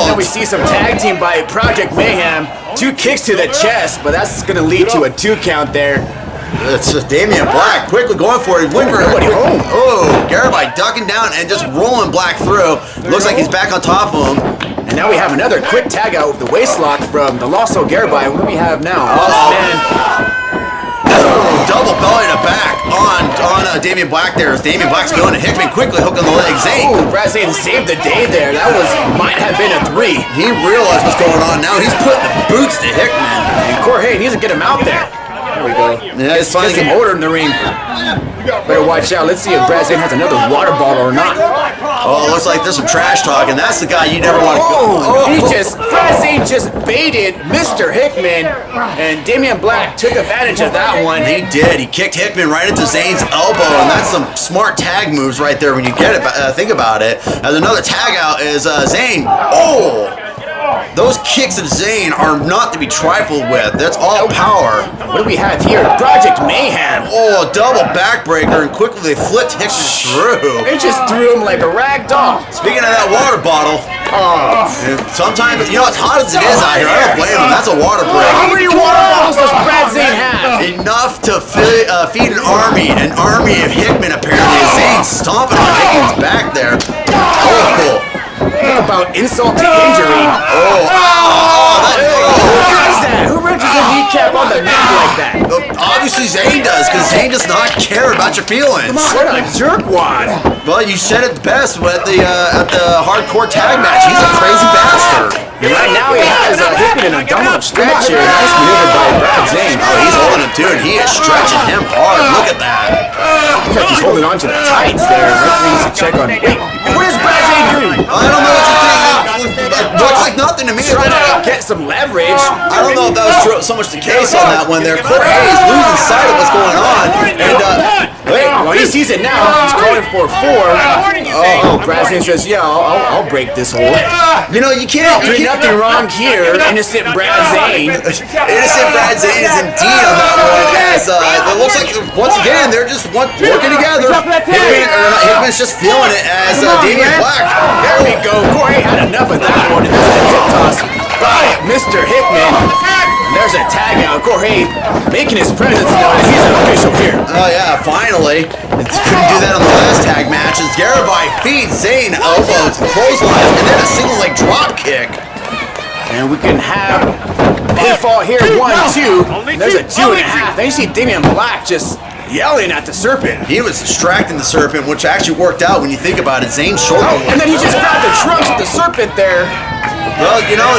Now we see some tag team by Project Mayhem. 2 kicks to the chest, but that's going to lead to a 2 count there. It's Damian Black quickly going for it. Nobody home. Oh, Garibai ducking down and just rolling Black through. Looks like he's back on top of him. And now we have another quick tag out with the waist lock from the Lost Soul Garibai. What do we have now? Lost Man. Double belly to back on Damian Black there. As Damian Black's going to Hickman, quickly hooking the leg. Zane. Oh, Brad Zane saved the day there. That might have been a 3. He realized what's going on. Now he's putting the boots to Hickman. And Jorge needs to get him out there. There we go. Yeah, it's finally get some order in the ring. Better watch out. Let's see if Brad Zane has another water bottle or not. Oh, it looks like there's some trash talk, and that's the guy you never want to go. Brad Zane just baited Mr. Hickman, and Damian Black took advantage of that one. He did. He kicked Hickman right into Zane's elbow, and that's some smart tag moves right there when you get it. Think about it. As another tag out is Zane. Oh! Those kicks of Zane are not to be trifled with. That's all power. What do we have here? Project Mayhem. Oh, a double backbreaker, and quickly they flipped Hickman through. They just threw him like a rag doll. Speaking of that water bottle, sometimes, you know, as hot as it is out here, I don't blame him. That's a water break. How many water bottles does Brad Zane have? Enough to feed an army of Hickman, apparently. Zane's stomping on Hickman's back there. Oh, about insult to injury. Who does that? Who wrenches a kneecap on the neck like that? Obviously Zane does, because Zane does not care about your feelings. What a jerkwad. Well, you said it best at the hardcore tag match. He's a crazy bastard. And right now he has Hickman in a double stretch here. Nice maneuver by Brad Zane. Oh, he's holding him too, and he is stretching him hard. Look at that. Looks like he's holding on to the tights there. Referee needs to check on. Wait, what is Brad Zane doing? I don't know what you think. It looks like nothing to me. Trying to get some leverage. I don't know if that was so much the case on that one there. Jorge is losing sight of what's going on. And wait, well, he sees it now. He's calling for 4. Brad Zane says, yeah, I'll break this hole. You know, you can't. There's nothing wrong here. Innocent Brad Zane. Innocent Brad Zane is indeed on that one. As it looks like once again they're just working together. Hickman's just feeling it as Damian Black. There we go. Corey had enough of that one. And there's a hip toss by Mr. Hickman. And there's a tag out. Corey making his presence known. He's an official here. Oh yeah, finally. Couldn't do that on the last tag match. As Garibai feeds Zane elbows, clotheslines, and then a single leg drop kick. And we can have pinfall here. 1, 2. There's a 2.5. Then you see Damian Black just yelling at the Serpent. He was distracting the Serpent, which actually worked out when you think about it. Zane's shoulder. And then he just grabbed the trunks of the Serpent there. Well, you know,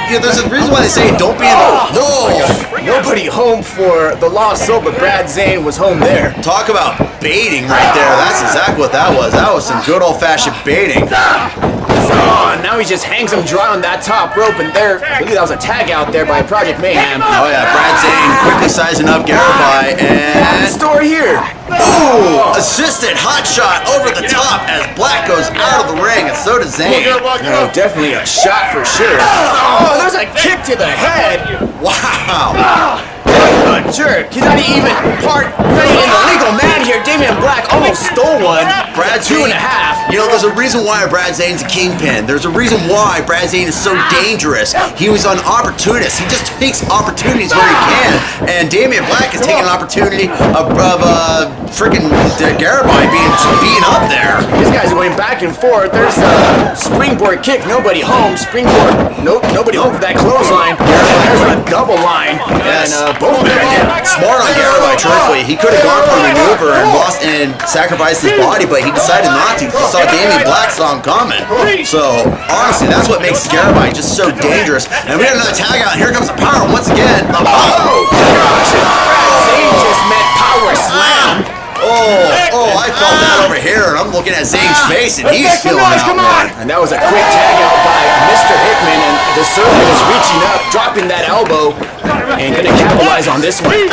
there's a reason why they say don't be in the... Nobody home for the Lost Soul, but Brad Zane was home there. Talk about baiting right there. That's exactly what that was. That was some good old-fashioned baiting. Oh, now he just hangs him dry on that top rope, and there, I believe that was a tag out there by Project Mayhem. Oh yeah, Brad Zane quickly sizing up Garibai, and... Store here. Ooh, assisted hot shot over the top as Black goes out of the ring, and so does Zane. No, definitely a shot for sure. Oh, there's a kick to the head. Wow. What a jerk. He's not even part in the legal man here. Damian Black almost stole one. Brad Zane, 2.5. you know, there's a reason why Brad Zane's a kingpin. There's a reason why Brad Zane is so dangerous. He was an opportunist. He just takes opportunities where he can. And Damian Black is taking an opportunity of freaking Garibai being beaten up there. These guys are going back and forth. There's a springboard kick. Nobody home. Springboard. Nope. Nobody home for that clothesline. There's a double line. Yes. And both men are down. Smart on Garibai, truthfully. He could have gone for a maneuver and lost and sacrificed his body, but he decided not to. He saw Damian Black saw him coming. So, honestly, that's what makes Garibai just so dangerous. And we got another tag out. Here comes the power once again. Oh, gosh. Brad Zane just met power slam. Oh, I felt that over here, and I'm looking at Zane's face, and he's feeling that one. And that was a quick tag out by Mr. Hickman, and the Serpent is reaching up, dropping that elbow, and gonna capitalize on this one.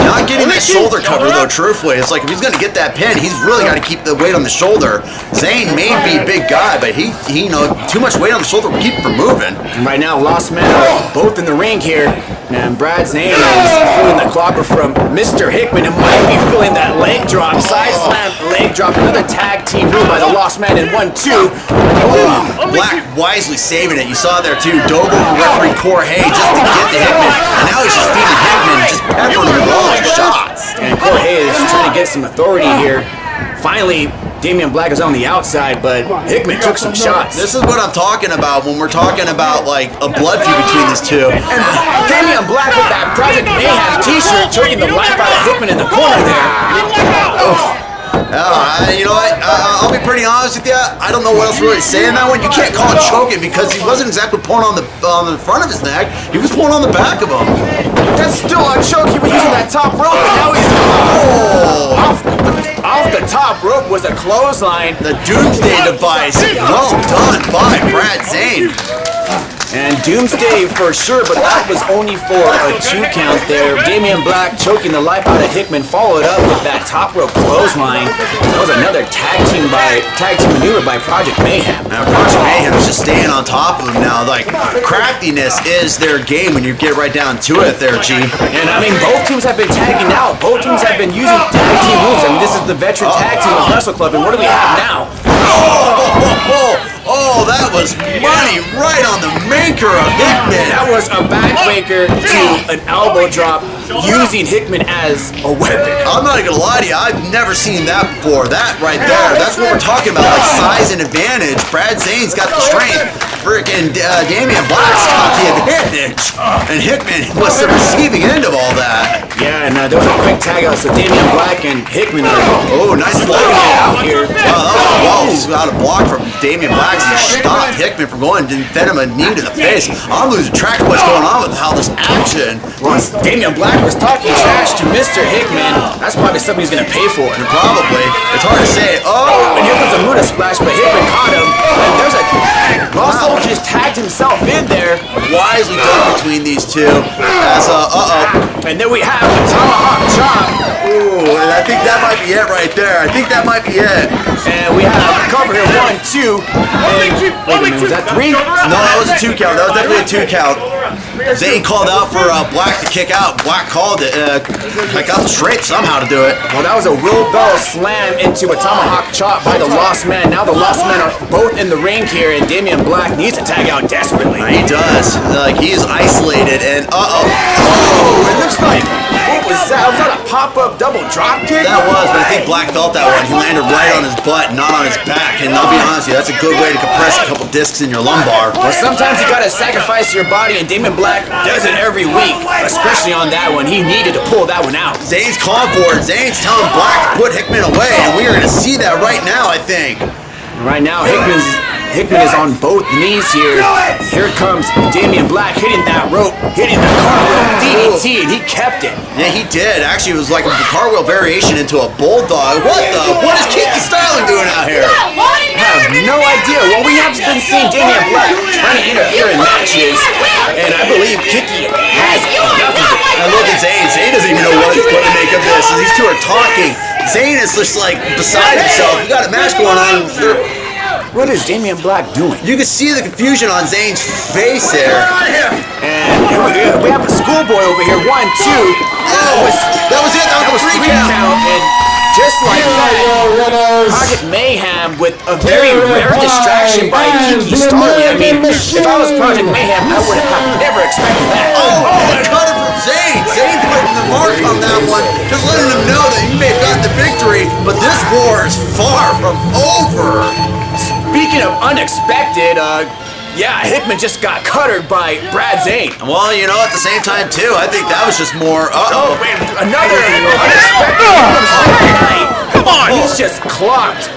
Not getting that shoulder cover, though, truthfully. It's like if he's gonna get that pin, he's really got to keep the weight on the shoulder. Zane may be a big guy, but he you know, too much weight on the shoulder will keep him from moving. And right now, Lost Men are both in the ring here, and Brad Zane is feeling the clobber from Mr. Hickman, and might be feeling that leg drop, side slam, leg drop, another tag team move by the Lost Man in 1-2. Black wisely saving it. You saw there too. Dove over referee Jorge just to get to Hickman, and now he's just feeding Hickman, just peppering him with all his shots. And Jorge is trying to get some authority here. finally Damian Black is on the outside, but Hickman took some shots. This is what I'm talking about when we're talking about like a blood feud between these two. And Damian Black with that Project Mayhem t-shirt choking the life out of Hickman in the corner there. You know what? I'll be pretty honest with you. I don't know what else really to say in that one. You can't call it choking because he wasn't exactly pulling on the front of his neck. He was pulling on the back of him. That's still a choke. He was using that top rope, and now he's off the top rope was a clothesline. The Doomsday device. Well done by Brad Zane. And Doomsday for sure, but that was only for a 2 count there. Damian Black choking the life out of Hickman, followed up with that top rope clothesline. That was another tag team maneuver by Project Mayhem. Now Project Mayhem's just staying on top of him now. Like, craftiness is their game when you get right down to it there, G. And I mean, both teams have been tagging out. Both teams have been using tag team moves. I mean, this is the veteran tag team of Wrestle Club, and what do we have now? Oh, that was money right on the maker of Hickman. That was a backbreaker to an elbow drop using Hickman as a weapon. I'm not gonna lie to you, I've never seen that before. That right there, that's what we're talking about, like size and advantage. Brad Zane's got the strength. Freaking Damian Black's got the advantage. And Hickman was the receiving end of all that. Yeah, and there was a quick tag out, so Damian Black and Hickman are nice slugging it out here. Wow, that was got a block from Damian Black. He stopped Hickman from going and fed him a knee to the face. I'm losing track of what's going on with how this action. Once Damian Black was talking trash to Mr. Hickman, that's probably something he's going to pay for. And probably. It's hard to say. And here comes a Muda splash, but Hickman caught him. And there's a Russell just tagged himself in there. Wisely done between these two. As and then we have a tomahawk chop. Ooh, and I think that might be it right there. I think that might be it. And we have a cover here, 1, 2. Wait a minute, was that 3? No, that was a 2 count. That was definitely a 2 count. Zane called out for Black to kick out. Black called it. I got the strength somehow to do it. Well, that was a wheelbarrow slam into a tomahawk chop by the Lost Man. Now the Lost Men are both in the ring here, and Damian Black needs to tag out desperately. He does. Like, he is isolated, and it looks like, what was that? Was that a pop-up double drop kick? That was, but I think Black felt that one. He landed right on his butt, not on his back. And I'll be honest with you, that's a good way to compress a couple discs in your lumbar. Well, sometimes you gotta sacrifice your body, and Damian Black does it every week, especially on that one. He needed to pull that one out. Zane's calling for it. Zane's telling Black to put Hickman away, and we are going to see that right now, I think. Right now, Hickman is on both knees here. Here comes Damian Black hitting that rope, hitting the cartwheel DDT, and he kept it. Yeah, he did. Actually, it was like a cartwheel variation into a bulldog. What is Kiki Sterling doing out here? I have no idea. Well, we have been seeing Damian Black trying to interfere in matches, and I believe Kiki has enough of it. And look at Zane. Zane doesn't even know what to make of this. These two are talking. Zane is just like beside himself. We got a match going on. What is Damian Black doing? You can see the confusion on Zane's face there. And we have a schoolboy over here. 1, 2. That was it. That was 3 count. And just like that, Project Mayhem with a very rare distraction by Kiki Starling. I mean, if I was Project Mayhem, I would have never expected that. And cut it from Zane. Zane putting the mark on that one, just letting him know that you may have gotten the victory, but this war is far from over. Speaking of unexpected, Hickman just got cuttered by Brad Zane. Well, you know, at the same time, too, I think that was just more... Another unexpected... Come on! He's just clocked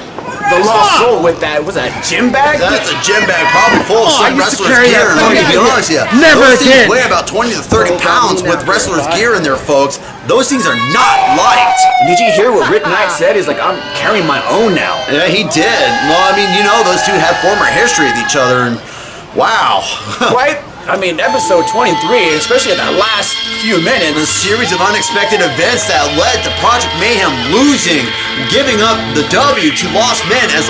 the Lost Soul with that, was that gym bag? That's a gym bag, probably full of some wrestler's gear. And let me be honest with you, those things weigh about 20 to 30 pounds with wrestler's gear in there, folks. Those things are not light. Did you hear what Rick Knight said? He's like, I'm carrying my own now. Yeah, he did. Well, I mean, you know, those two have former history with each other, and wow. Right? I mean, episode 23, especially in that last few minutes. A series of unexpected events that led to Project Mayhem losing, giving up the W to Lost Men as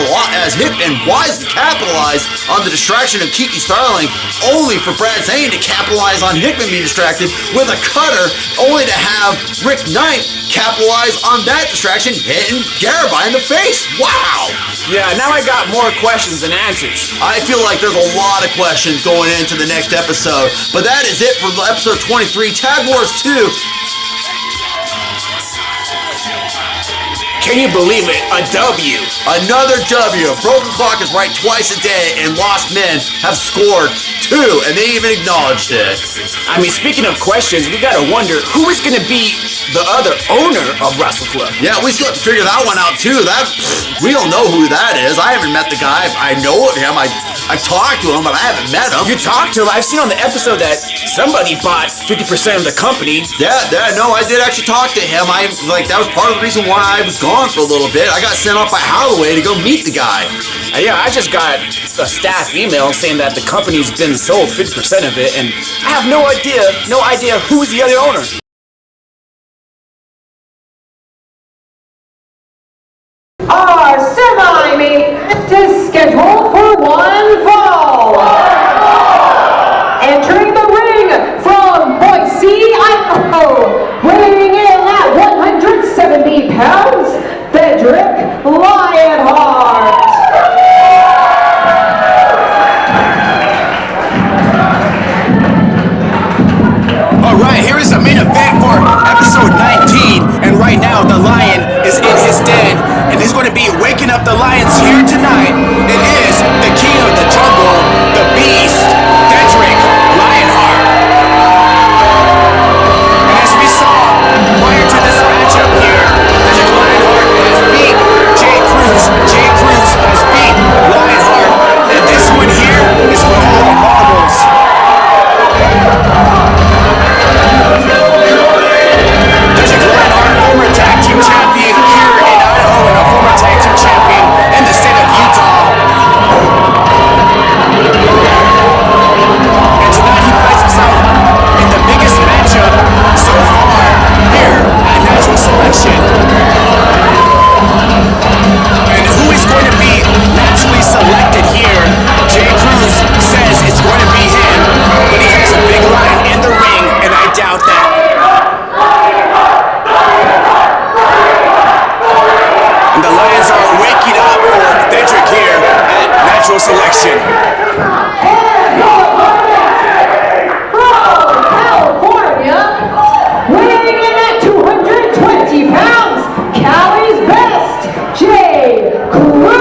Hickman wisely capitalized on the distraction of Kiki Starling, only for Brad Zane to capitalize on Hickman being distracted with a cutter, only to have Rick Knight capitalize on that distraction, hitting Garibai in the face. Wow! Yeah, now I got more questions than answers. I feel like there's a lot of questions going into the next episode, but that is it for episode 23, Tag Wars 2. Can you believe it? A W. Another W. Broken Clock is right twice a day, and Lost Men have scored 2, and they even acknowledged it. I mean, speaking of questions, we gotta wonder who is gonna be the other owner of Wrestle Club. Yeah, we still have to figure that one out too. We don't know who that is. I haven't met the guy. I know of him. I talked to him, but I haven't met him. You talked to him? I've seen on the episode that somebody bought 50% of the company. Yeah, no, I did actually talk to him. That was part of the reason why I was gone for a little bit. I got sent off by Holloway to go meet the guy. Yeah, I just got a staff email saying that the company's been sold 50% of it, and I have no idea who's the other owner. Our semi-main event is scheduled for one fall. Entering the ring from Boise, Idaho, weighing in at 170 pounds, Theodoric Lionheart. Alright, here is the main event for episode 19, and right now the Lion is in his den, and he's going to be waking up the Lions here tonight. It is the King of the Jungle, the Beast, Theodoric Lionheart. And as we saw prior to this matchup here, Theodoric Lionheart has beat Jay Cruz. Jay Cruz has beat Lionheart, and this one here is for all the marbles. Former tag team champion here in Idaho and a former tag team champion in the state of Utah. And tonight he finds himself in the biggest matchup so far here at Natural Selection. And who is going to be naturally selected here? Jay Cruz says it's going to be him, but he has a big line in the ring, and I doubt that. The Lions are waking up for Theodoric here at Natural Selection. From California, weighing in at 220 pounds, Cali's best, Jay Cruz.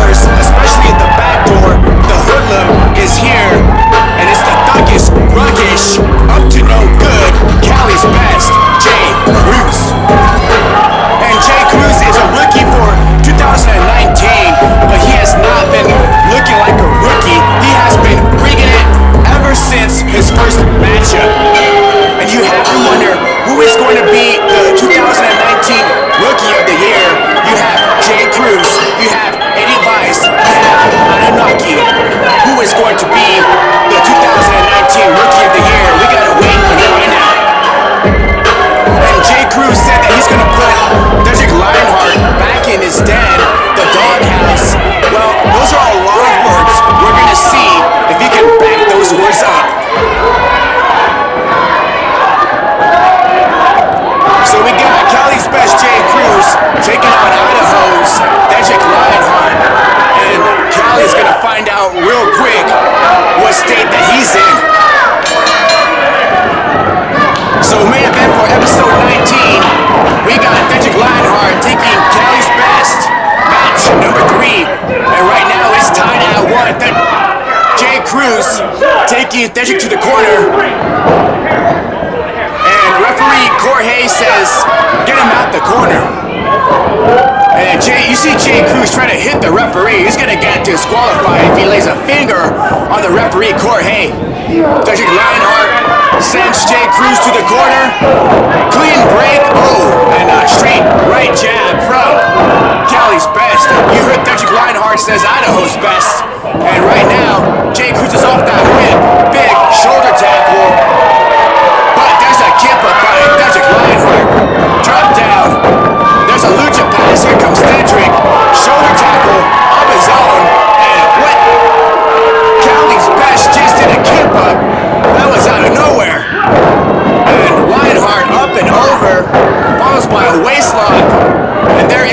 Especially at the back door, the hoodlum is here, and it's the thuggish, ruggish, up to no good, Cali's best, Jay Cruz. And Jay Cruz is a rookie for 2019, but he has not been looking like a rookie. He has been bringing it ever since his first matchup. And you have to wonder who is going to be the 2019 Rookie of the Year. You have Jay Cruz, you have Eddie Weiss, you have Anunnaki. Who is going to be the 2019 Rookie of the Year? We gotta wait and find out. And Jay Cruz said that he's gonna put Theodoric Lionheart back in his den, the doghouse. Well, those are a lot of words. We're gonna see if he can back those words up. So we got Cali's best Jay Cruz taking on Idaho's Theodoric Lionheart. And Cali's gonna find out real quick what state that he's in. So main event for episode 19, we got Theodoric Lionheart taking Cali's best, match number 3. And right now it's tied at 1. Jay Cruz taking Theodoric to the corner. Referee Jorge says, get him out the corner. And you see Jay Cruz trying to hit the referee. He's going to get disqualified if he lays a finger on the referee Jorge. Theodoric Lionheart sends Jay Cruz to the corner. Clean break. Oh, and a straight right jab from Cali's best. You heard Theodoric Lionheart says Idaho's best. And right now, Jay Cruz is off that whip. Big shoulder tackle. There's a kip up by Theodoric Lionheart. Drop down. There's a lucha pass. Here comes Theodoric. Shoulder tackle of his own. And what? Cali's best just did a kip up. That was out of nowhere. And Lionheart up and over. Follows by a waist lock. And there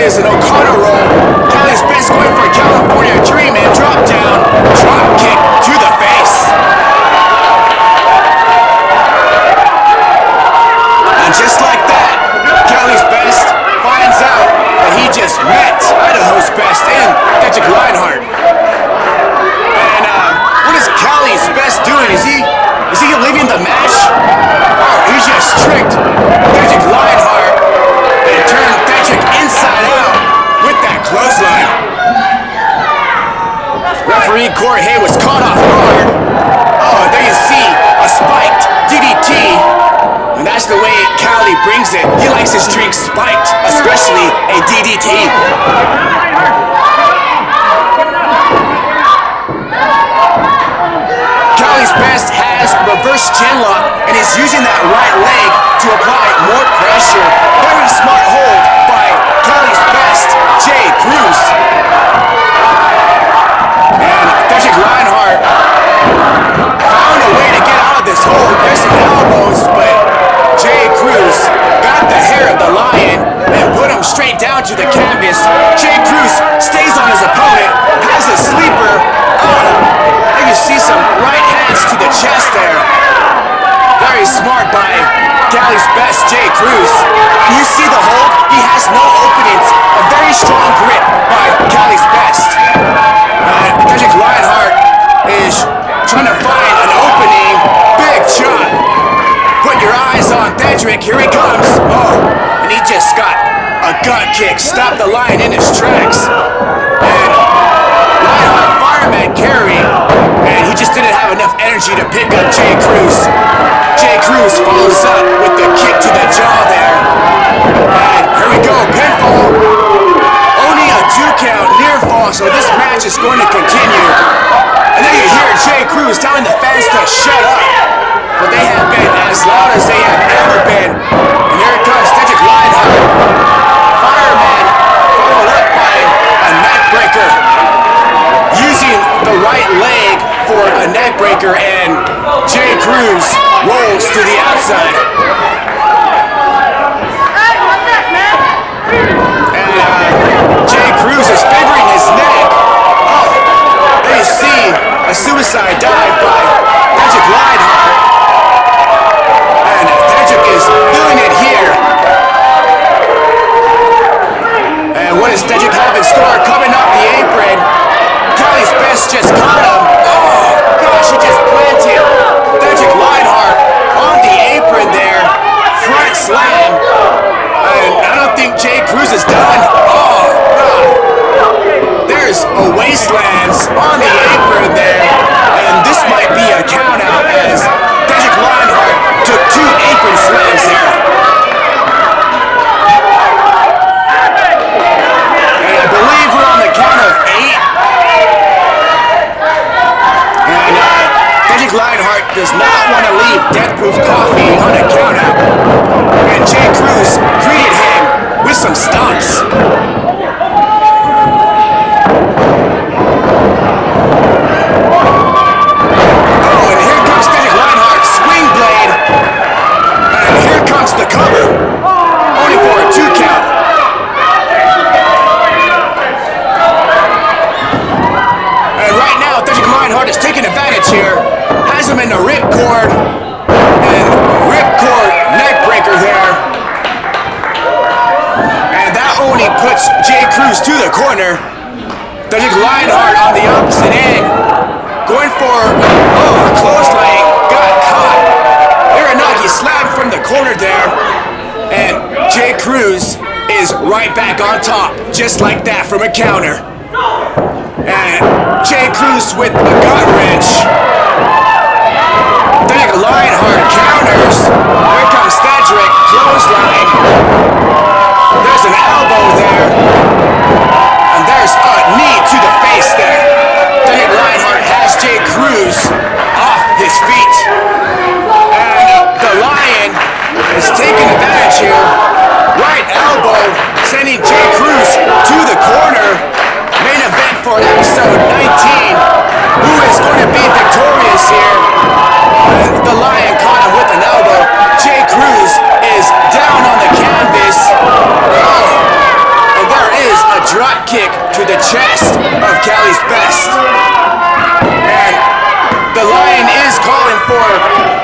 tricked Cedric Lionheart and turned Cedric inside out with that clothesline. Referee Corey Hay was caught off guard. Oh, there you see a spiked DDT. And that's the way Cali brings it. He likes his drink spiked, especially a DDT. Cali's Best has reverse chin lock and is using that right leg to apply more pressure. Very smart hold by Cali's Best, Jay Cruz. And Cedric Lionheart found a way to get out of this hold. There's some elbows, but Jay Cruz got the hair of the lion and put him straight down to the canvas. Jay Cruz stays on his opponent, has a sleeper. And you see some right hands to the chest there. Very smart by Cali's Best, Jay Cruz. And you see the hold, he has no openings. A very strong grip by Cali's Best. Cedric Lionheart is trying to find an opening. Big shot. Put your eyes on Cedric. Here he comes. Oh, and he just got a gut kick. Stopped the Lion in his tracks. And Lionheart fireman carry. And he just didn't have enough energy to pick up Jay Cruz. Jay Cruz follows up with the kick to the jaw there. And here we go. Pinfall. Only a 2 count near fall, so this match is going to continue. And then you hear Jay Cruz telling the fans to shut up. But they have been as loud as they have ever been. And here it comes, Cedric Lionheart. Fireman followed up by a neck breaker. Using the right leg for a neck breaker, and Jay Cruz rolls to the outside. Jay Cruz is fingering his neck. Oh, they see a suicide dive by Cedric Lionheart. And Cedric is feeling it here. And what does Cedric have in store? Coming off the apron. Cali's Best just caught him. Oh, gosh, he just planted Cedric Lionheart on the apron there. Front slam. And I don't think Jay Cruz is done. Oh, God. There's a wastelands on the apron there. And this might be a count out as Cedric Lionheart took 2 apron slams there. And I believe we're on the count of 8. And Cedric Lionheart does not want to leave Death-Proof Coffee on a count out. And Jay Cruz greeted him with some stomps. Oh, and here comes Cedric Lionheart, swing blade. And here comes the cover. Only for a 2 count. And right now, Cedric Lionheart is taking advantage here. Has him in the ripcord. And ripcord neck breaker there. And that only puts Jay Cruz to the corner. Cedric Lionheart on the opposite end. Going for a clothesline. Got caught. Uranagi slammed from the corner there. And Jay Cruz is right back on top. Just like that from a counter. And Jay Cruz with a gut wrench. Cedric Lionheart counters. Here comes Cedric. Clothesline. There's an elbow there. And there's a knee to the face there. Cedric Lionheart has Jay Cruz off his feet. And the Lion is taking advantage here. Right elbow sending Jay Cruz to the corner. Main event for episode 19. Who is going to be victorious here? And the Lion caught him with an elbow. Jay Cruz is down on the canvas. Oh, and there is a drop kick to the chest of Cali's Best. And the Lion is calling for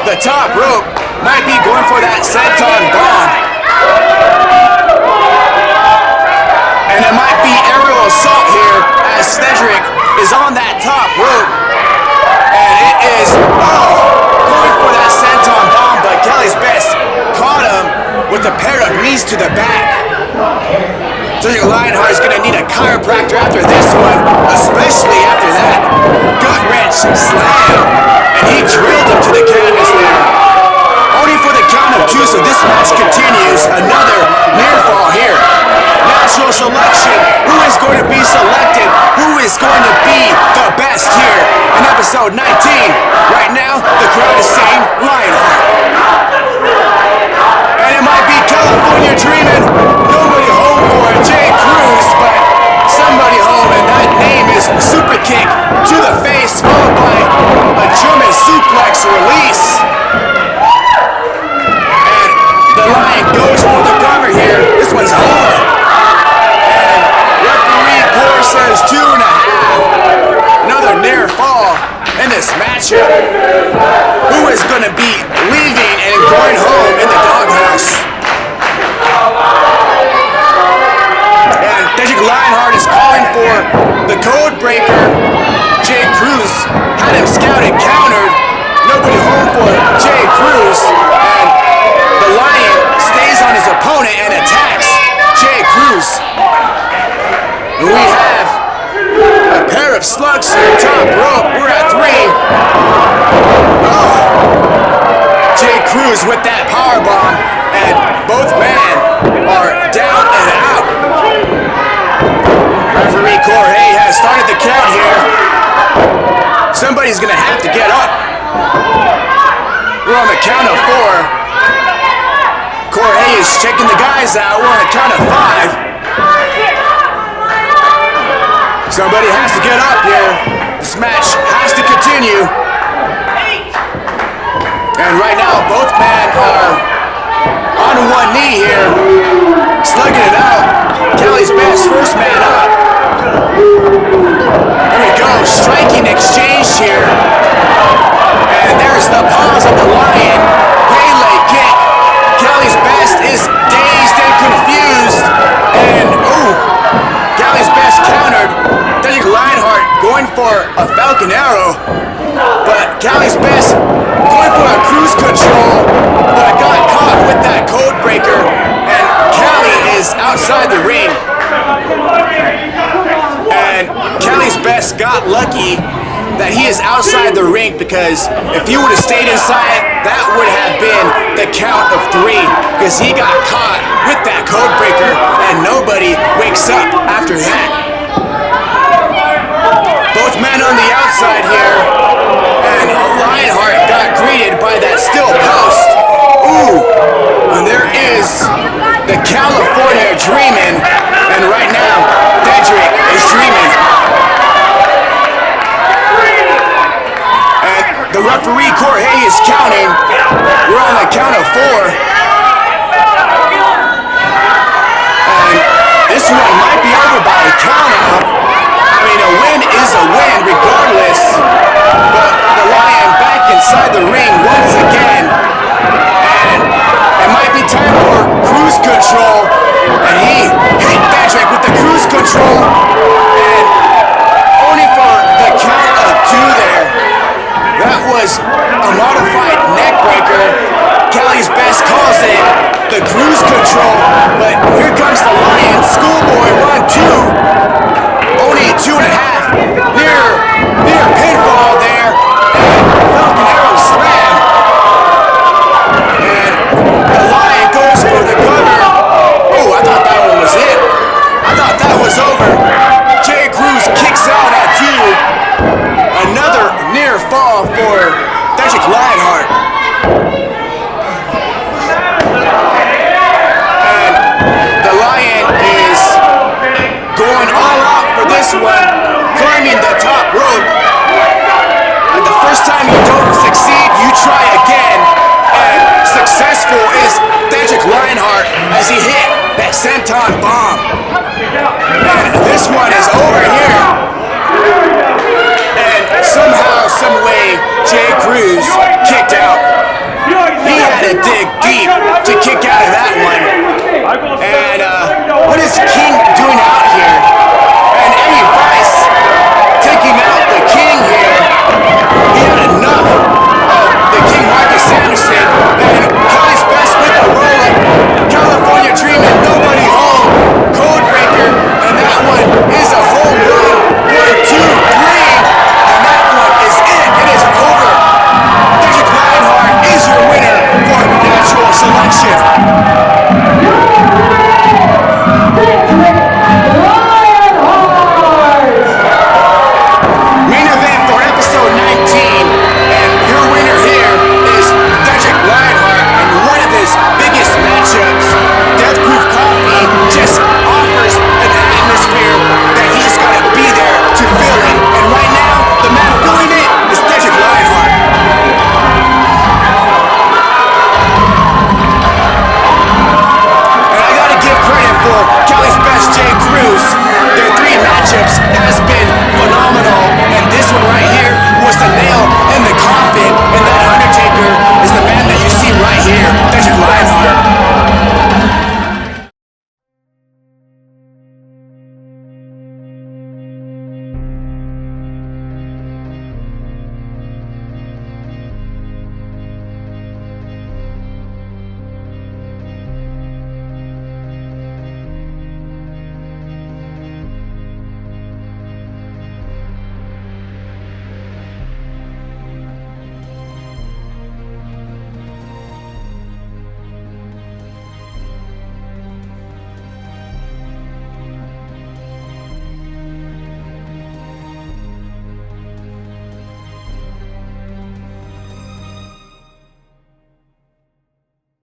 the top rope. Might be going for that senton bomb. And it might be aerial assault here as Cedric is on that top rope. And it is, going for that senton bomb, but Cali's Best caught slam, and he drilled him to the canvas there. Only for the count of 2, so this match continues. Another near fall here. Natural selection. Who is going to be selected? Who is going to be the best here in episode 19? Right now, the crowd is saying Lionheart. And it might be California Dreamin'. Nobody home for Jay Cruz, but somebody home, and that name is Super Kick to the face, followed by a German suplex release. And the Lion goes for the cover here. This one's over. And referee Gore says 2.5. Another near fall in this matchup. Who is going to be leaving and going home in the doghouse? And Lionheart is calling for the code breaker. Jay Cruz had him scouted, countered. Nobody home for Jay Cruz. And the Lion stays on his opponent and attacks Jay Cruz. We have a pair of slugs here, top rope. We're at 3. Oh. Jay Cruz with that powerbomb, and both men are down and out. Referee Jorge has started the count here. Somebody's gonna have to get up. We're on the count of 4. Jorge is checking the guys out. We're on the count of 5. Somebody has to get up here. This match has to continue. And right now, both men are on one knee here, slugging it out. Cali's best, first man up. There we go, striking exchange here. And there's the pause of the Lion. Pele kick. Cali's best is dazed and confused. And, Cali's best countered. Lionheart going for a Falcon Arrow, but Cali's best going for a cruise control, but got caught with that code breaker, and Cali is outside the ring. And Cali's best got lucky that he is outside the ring, because if he would have stayed inside, that would have been the count of 3, because he got caught with that code breaker, and nobody wakes up after that. Both men on the outside here, and Lionheart got greeted by that steel post. And there is the California Dreamin', and right now, Theodoric is dreaming. And the referee Jorge is counting. We're on the count of 4. And this one might be over by a count out. I mean, a win is a win regardless, but the Lion back inside the ring once again, and it might be time for cruise control, and he hit Theodoric with the cruise control, and only for the count of 2 there. That was a modified neck breaker. Cali's best calls it the cruise control, but here comes the Lion. Schoolboy 1-2. Only 2.5, near pinfall there, and Falcon Arrow slam. And the Lion goes for the cover. I thought that one was it. I thought that was over. Jay Cruz kicks out at 2. Another near fall for Theodoric Lionheart. And the Lion is going all out for this one, climbing the top rope. And the first time you don't succeed, you try again. And successful is Theodoric Lionheart as he hit that senton bomb. And this one is over here. And somehow, some way, Jay Cruz kicked out. He had to dig deep to kick out of that one. And what is King